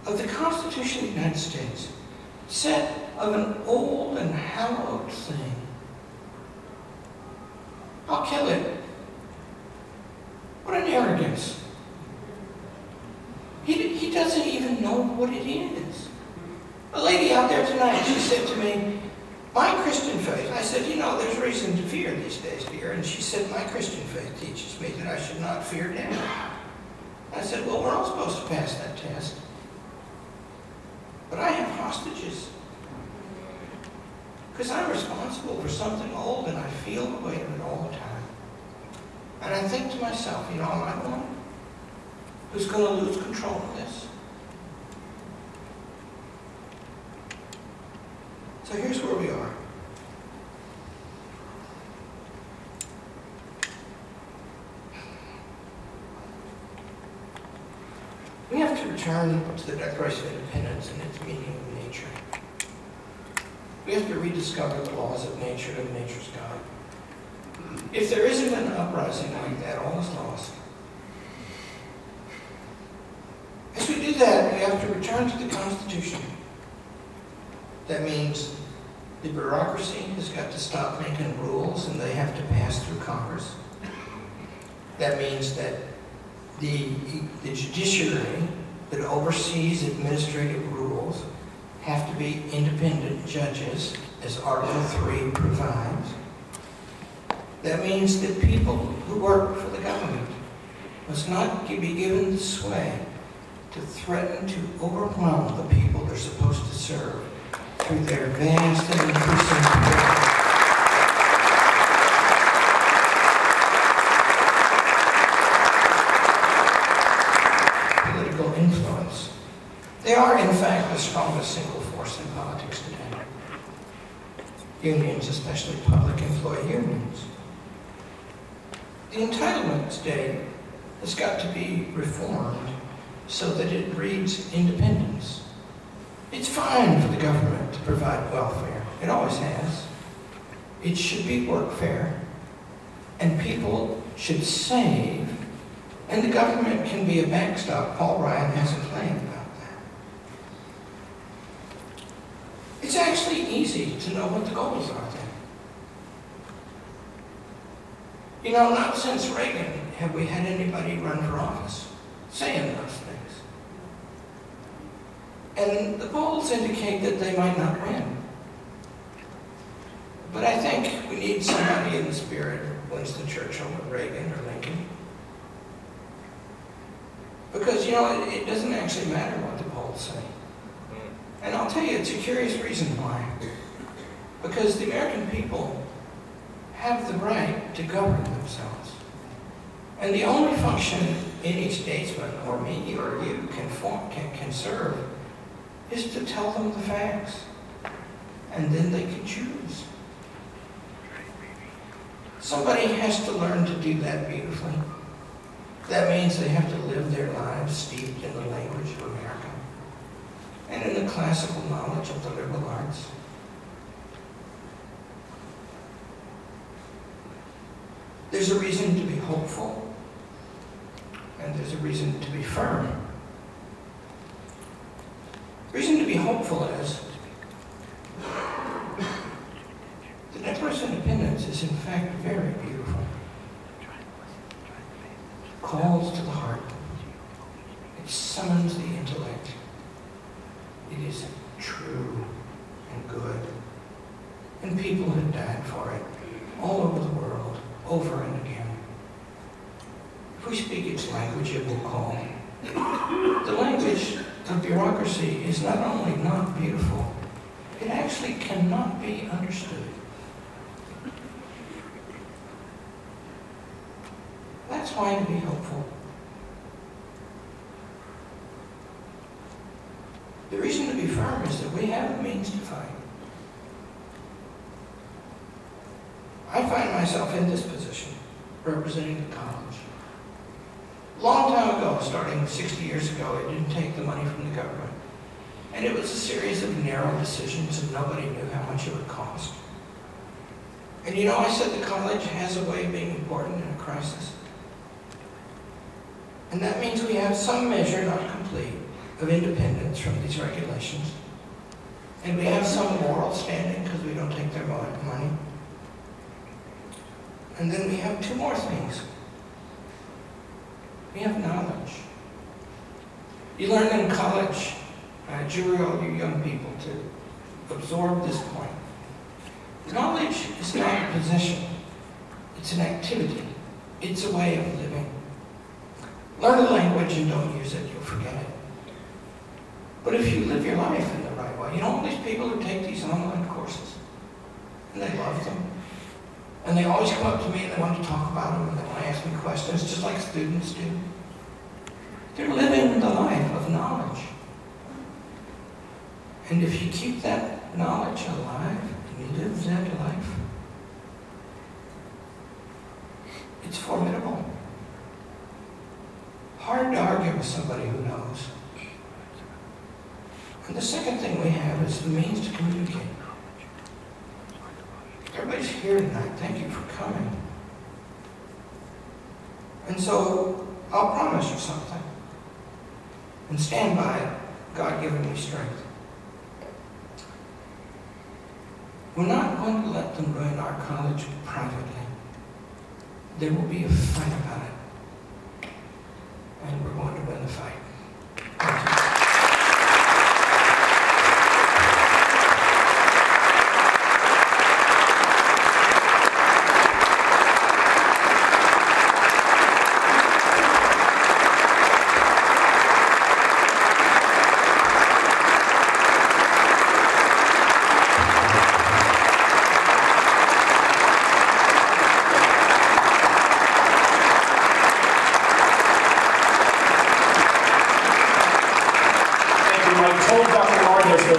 of the Constitution of the United States said of an old and hallowed thing, I'll kill it. What an arrogance. He doesn't even know what it is. A lady out there tonight, she said to me, my Christian faith, I said, you know, there's reason to fear these days, dear. And she said, my Christian faith teaches me that I should not fear death. I said, well, we're all supposed to pass that test. But I have hostages. Because I'm responsible for something old and I feel the weight of it all the time. And I think to myself, you know, am I the one who's going to lose control of this? So here's where we are. We have to return to the Declaration of Independence and its meaning of nature. We have to rediscover the laws of nature and nature's God. If there isn't an uprising like that, all is lost. As we do that, we have to return to the Constitution. That means the bureaucracy has got to stop making rules and they have to pass through Congress. That means that the judiciary that oversees administrative rules have to be independent judges, as Article 3 provides. That means that people who work for the government must not be given the sway to threaten to overwhelm the people they're supposed to serve through their vast and increasing political influence. They are, in fact, the strongest single force in politics today. Unions, especially public employee unions. The entitlement state has got to be reformed so that it breeds independence. It's fine for the government to provide welfare. It always has. It should be workfare. And people should save. And the government can be a backstop. Paul Ryan has a plan about that. It's actually easy to know what the goals are then. You know, not since Reagan have we had anybody run for office saying those things. And the polls indicate that they might not win. But I think we need somebody in the spirit of Winston Churchill or Reagan or Lincoln. Because, you know, it doesn't actually matter what the polls say. And I'll tell you, it's a curious reason why. Because the American people have the right to govern themselves. And the only function any statesman or me or you can serve is to tell them the facts. And then they can choose. Somebody has to learn to do that beautifully. That means they have to live their lives steeped in the language of America and in the classical knowledge of the liberal arts. There's a reason to be hopeful, and there's a reason to be firm. The reason to be hopeful is the Declaration of Independence is in fact very beautiful. It calls to the heart. It summons the intellect. It is true and good. And people have died for it all over the world, over and again. If we speak its language, it will call. The language of bureaucracy is not only not beautiful, it actually cannot be understood. That's why to be hopeful. The reason to be firm is that we have a means to fight. I find myself in this position, representing the college. A long time ago, starting 60 years ago, it didn't take the money from the government. And it was a series of narrow decisions and nobody knew how much it would cost. And you know, I said the college has a way of being important in a crisis. And that means we have some measure, not complete, of independence from these regulations. And we have some moral standing because we don't take their money. And then we have two more things. We have knowledge. You learn in college, I adjure all you young people to absorb this point. Knowledge is not a position. It's an activity. It's a way of living. Learn a language and don't use it, you'll forget it. But if you live your life in the right way, you know all these people who take these online courses, and they love them, and they always come up to me and they want to talk about them, and they want to ask me questions, just like students do. They're living the life of knowledge. And if you keep that knowledge alive, and you live that life, it's formidable. Hard to argue with somebody who knows. And the second thing we have is the means to communicate. Everybody's here tonight. Thank you for coming. And so, I'll promise you something. And stand by it, God giving me strength. We're not going to let them run our college privately. There will be a fight about it. And we're going to win the fight. Thank you.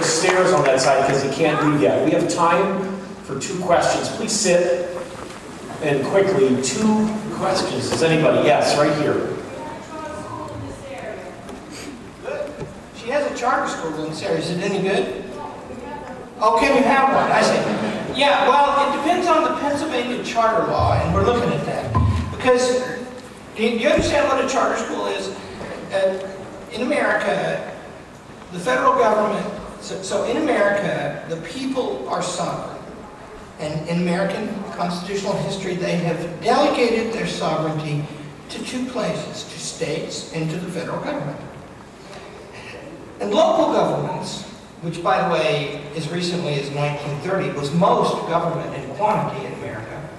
Stairs on that side because he can't do that. We have time for 2 questions. Please sit and quickly 2 questions. Does anybody? Yes, right here. Good. She has a charter school in this area. Is it any good? Oh, can you have one? I see. Yeah, well, it depends on the Pennsylvania charter law, and we're looking at that. Because, do you understand what a charter school is? In America, the federal government, so in America, the people are sovereign. And in American constitutional history, they have delegated their sovereignty to 2 places, to states and to the federal government. And local governments, which by the way, as recently as 1930, was most government in quantity in America,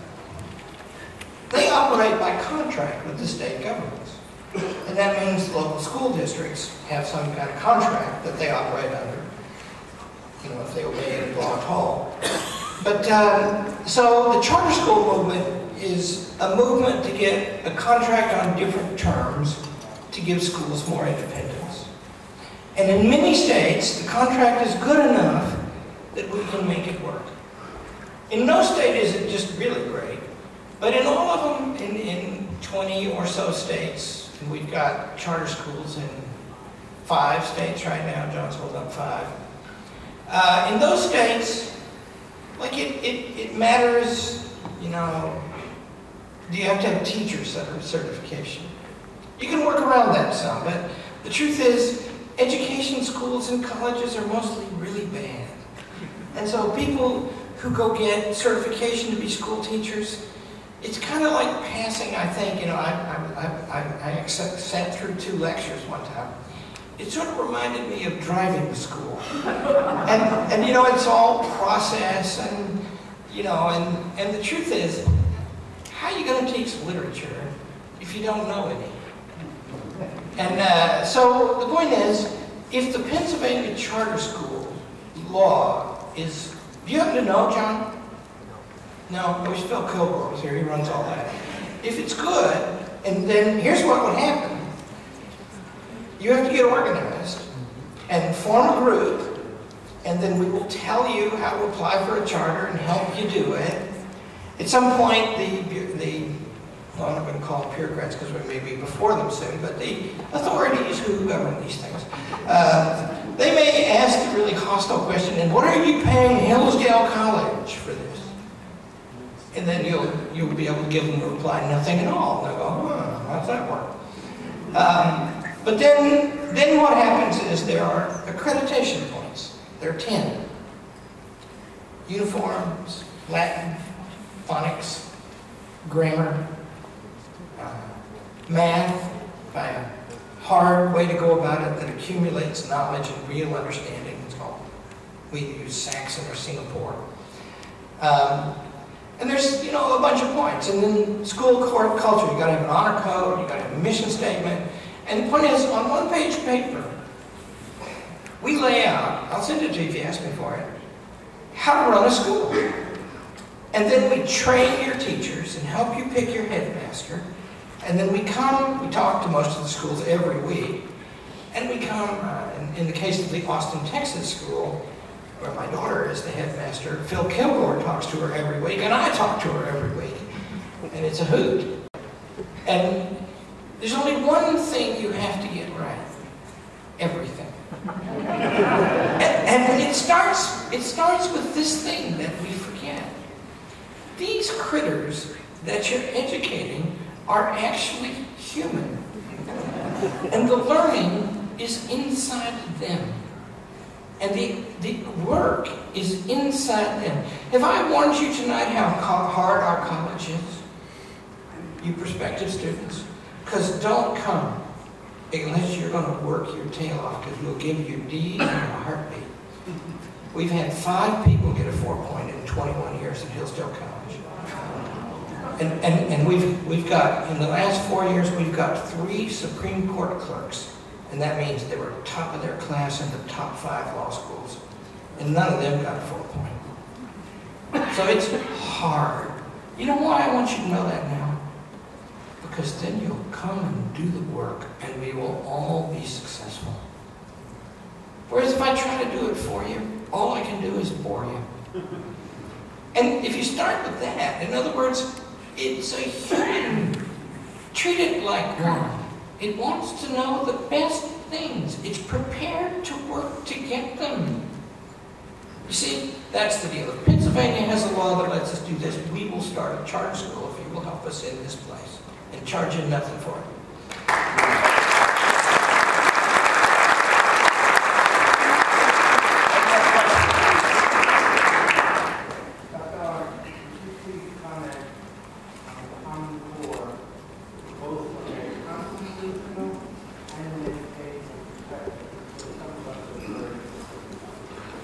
they operate by contract with the state governments. And that means local school districts have some kind of contract that they operate under. You know, if they obey it and block hole. But, so the charter school movement is a movement to get a contract on different terms to give schools more independence. And in many states, the contract is good enough that we can make it work. In no state is it just really great, but in all of them, in 20 or so states, and we've got charter schools in 5 states right now, John's holding up 5. In those states, like it matters, you know, do you have to have teachers that are certification? You can work around that some, but the truth is, education schools and colleges are mostly really bad. And so people who go get certification to be school teachers, it's kind of like passing, I think, you know, I sat through 2 lectures one time. It sort of reminded me of driving to school. And you know, it's all process and, you know, and the truth is, how are you going to teach literature if you don't know any? And so the point is, if the Pennsylvania charter school law is, do you happen to know, John? No, I wish Phil Kilgore was here, he runs all that. If it's good, and then here's what would happen. You have to get organized and form a group, and then we will tell you how to apply for a charter and help you do it. At some point, well, I'm not going to call them bureaucrats because we may be before them soon, but the authorities who govern these things, they may ask a really hostile question, and what are you paying Hillsdale College for this? And then you'll be able to give them a reply, nothing at all. And they'll go, how's that work? But then Then what happens is there are accreditation points. There are 10. Uniforms, Latin, phonics, grammar, math, by a hard way to go about it that accumulates knowledge and real understanding. It's called, we use Saxon or Singapore. And there's, a bunch of points. And then school court culture, you got to have an honor code, you got to have a mission statement. And the point is, on one-page paper, we lay out, I'll send it to you if you ask me for it, how to run a school. And then we train your teachers and help you pick your headmaster. And then we talk to most of the schools every week. And we come, in the case of the Austin, Texas school, where my daughter is the headmaster, Phil Kilgore talks to her every week, and I talk to her every week. And it's a hoot. And there's only one thing you have to get right. Everything. and it starts with this thing that we forget. These critters that you're educating are actually human. And the learning is inside them. And the work is inside them. Have I warned you tonight how hard our college is? You prospective students. Because don't come unless you're going to work your tail off, because we'll give you D's in a heartbeat. We've had 5 people get a 4.0 in 21 years at Hillsdale College. And we've got, in the last 4 years, we've got 3 Supreme Court clerks. And that means they were top of their class in the top 5 law schools. And none of them got a 4.0. So it's hard. You know why I want you to know that now? Because then you'll come and do the work, and we will all be successful. Whereas if I try to do it for you, all I can do is bore you. And if you start with that, in other words, it's a human. Treat it like one. It wants to know the best things. It's prepared to work to get them. You see, that's the deal. If Pennsylvania has a law that lets us do this, we will start a charter school if you will help us in this place and charge you nothing for it.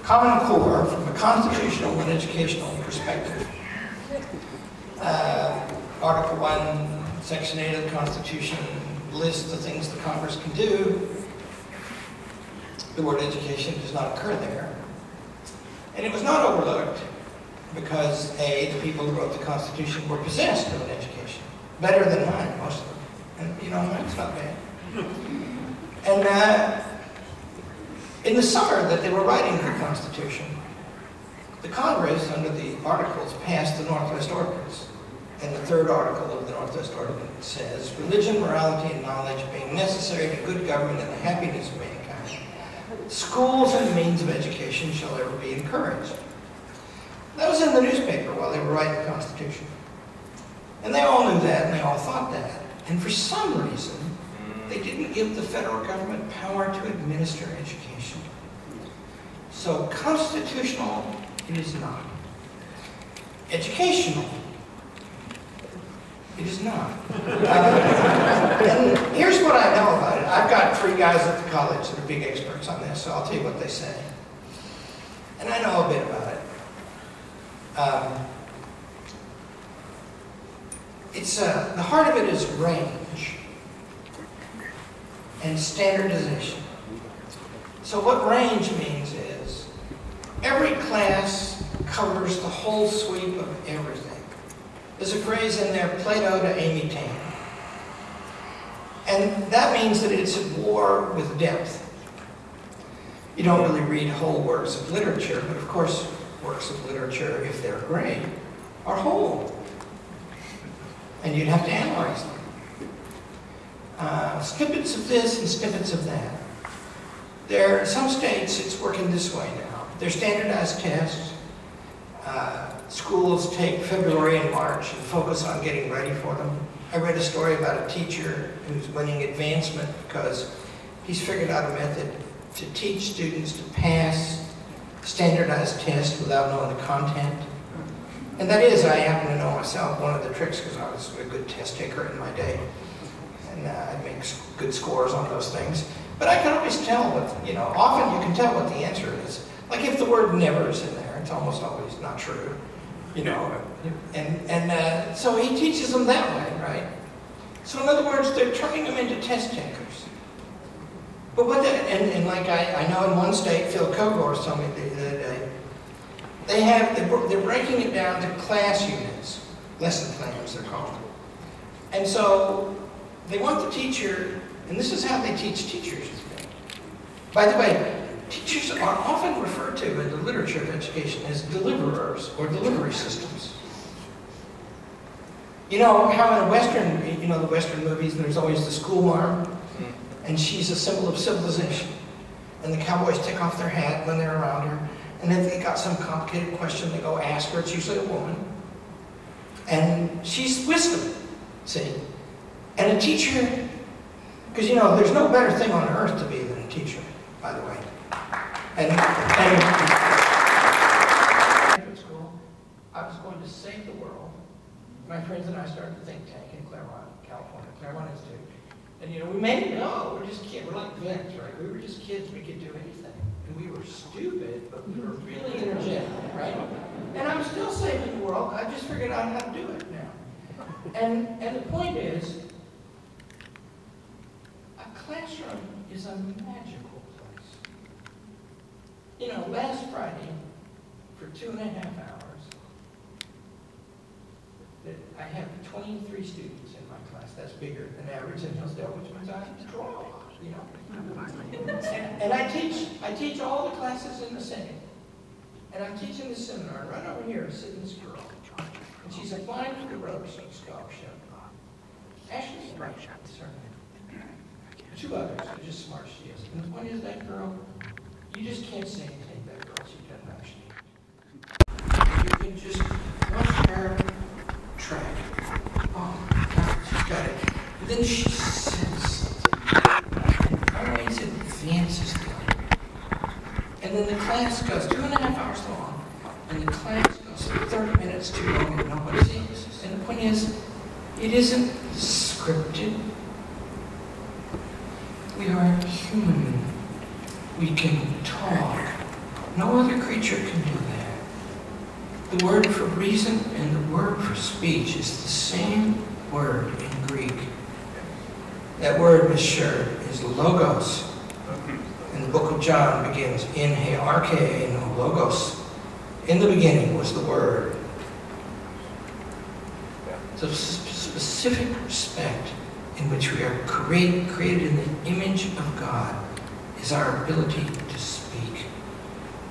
Common Core, from a constitutional and educational perspective. Article 1, Section 8 of the Constitution lists the things that Congress can do. The word education does not occur there. And it was not overlooked because, A, the people who wrote the Constitution were possessed of an education. Better than mine, most of them. And, that's not bad. And, in the summer that they were writing the Constitution, the Congress, under the Articles, passed the Northwest Ordinance. And the 3rd article of the Northwest Ordinance says, religion, morality, and knowledge being necessary to good government and the happiness of mankind, schools and means of education shall ever be encouraged. That was in the newspaper while they were writing the Constitution. And they all knew that, and they all thought that. And for some reason, they didn't give the federal government power to administer education. So constitutional, it is not. Educational, it is not. And here's what I know about it. I've got 3 guys at the college that are big experts on this, so I'll tell you what they say. And I know a bit about it. The heart of it is range and standardization. So what range means is every class covers the whole sweep of everything. There's a phrase in there, Plato to Amy Tan. And that means that it's at war with depth. You don't really read whole works of literature, but of course works of literature, if they're great, are whole. And you'd have to analyze them. Snippets of this and snippets of that. In some states, it's working this way now. They're standardized tests. Schools take February and March and focus on getting ready for them. I read a story about a teacher who's winning advancement because He's figured out a method to teach students to pass standardized tests without knowing the content. And that is, I happen to know myself, one of the tricks, because I was a good test taker in my day. And I'd make good scores on those things. But I can always tell what, you know, often you can tell what the answer is. Like if the word never is in there, it's almost always not true, you know. And so he teaches them that way, right? So in other words, they're turning them into test takers. But what that, and like I know in one state, Phil Kilgore told me the other day, they're breaking it down to class units, lesson plans they're called. And so they want the teacher, and this is how they teach teachers. By the way, teachers are often referred to in the literature of education as deliverers or delivery systems. You know how in Western, you know the Western movies, there's always the school marm, and she's a symbol of civilization. And the cowboys take off their hat when they're around her, and if they got some complicated question, they go ask her. It's usually a woman. And she's wisdom, see? And a teacher, because you know, there's no better thing on earth to be than a teacher, by the way. And graduate school, I was going to save the world. My friends and I started a think tank in Claremont, California, Claremont Institute. And you know, we made it go. We're just kids. We're like Vince, right? We were just kids. We could do anything. And we were stupid, but we were really energetic, right? And I'm still saving the world. I just figured out how to do it now. And the point is, a classroom is a magical place. You know, last Friday, for 2.5 hours, I have 23 students in my class. That's bigger than average in Hillsdale, which means I draw, you know. And I teach all the classes in the setting. And I'm teaching this seminar, and right over here is sitting this girl. And she's applying for the Robertson Scholarship. Ashley's bright, is her name. 2 others are just smart as she is. And the point is, that girl, you just can't say anything to that girl. She doesn't understand. You can just watch her track. Oh, God, she's got it. And then she says something. And always advances to it. And then the class goes 2.5 hours long. And the class goes 30 minutes too long and nobody sees. And the point is, it isn't scripted. We are human. We can talk. No other creature can do that. The word for reason and the word for speech is the same word in Greek. That word, Miss Sher, is logos. And the book of John begins, in he arche no logos. In the beginning was the word. The specific respect in which we are created in the image of God is our ability to speak.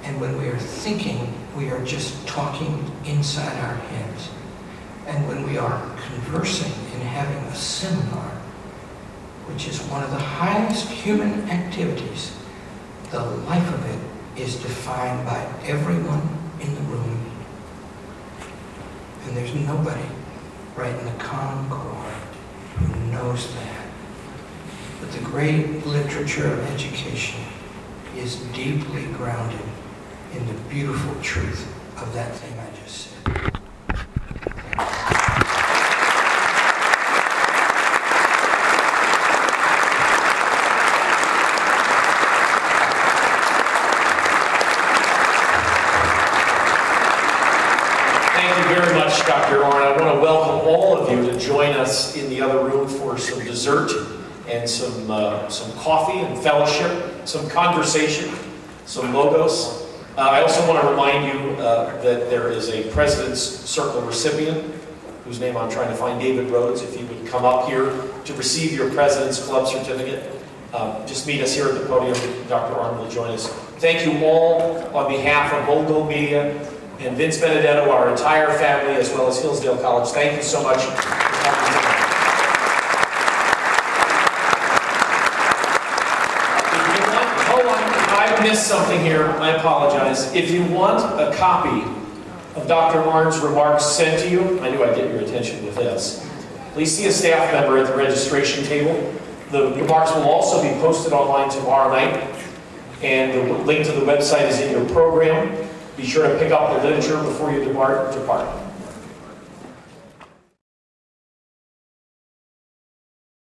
And when we are thinking, we are just talking inside our heads. And when we are conversing and having a seminar, which is one of the highest human activities, the life of it is defined by everyone in the room. And there's nobody right in the common core who knows that. But the great literature of education is deeply grounded in the beautiful truth of that thing I just said. Dr. Arnn, I want to welcome all of you to join us in the other room for some dessert and some coffee and fellowship, some conversation, some logos. I also want to remind you that there is a President's Circle recipient whose name I'm trying to find, David Rhodes. If you would come up here to receive your President's Club certificate, just meet us here at the podium. Dr. Arnn will join us. Thank you all on behalf of Volgo Media and Vince Benedetto, our entire family, as well as Hillsdale College. Thank you so much for coming tonight. Hold on, I missed something here. I apologize. If you want a copy of Dr. Arnn's remarks sent to you, I knew I'd get your attention with this. Please see a staff member at the registration table. The remarks will also be posted online tomorrow night, and the link to the website is in your program. Be sure to pick up the literature before you depart.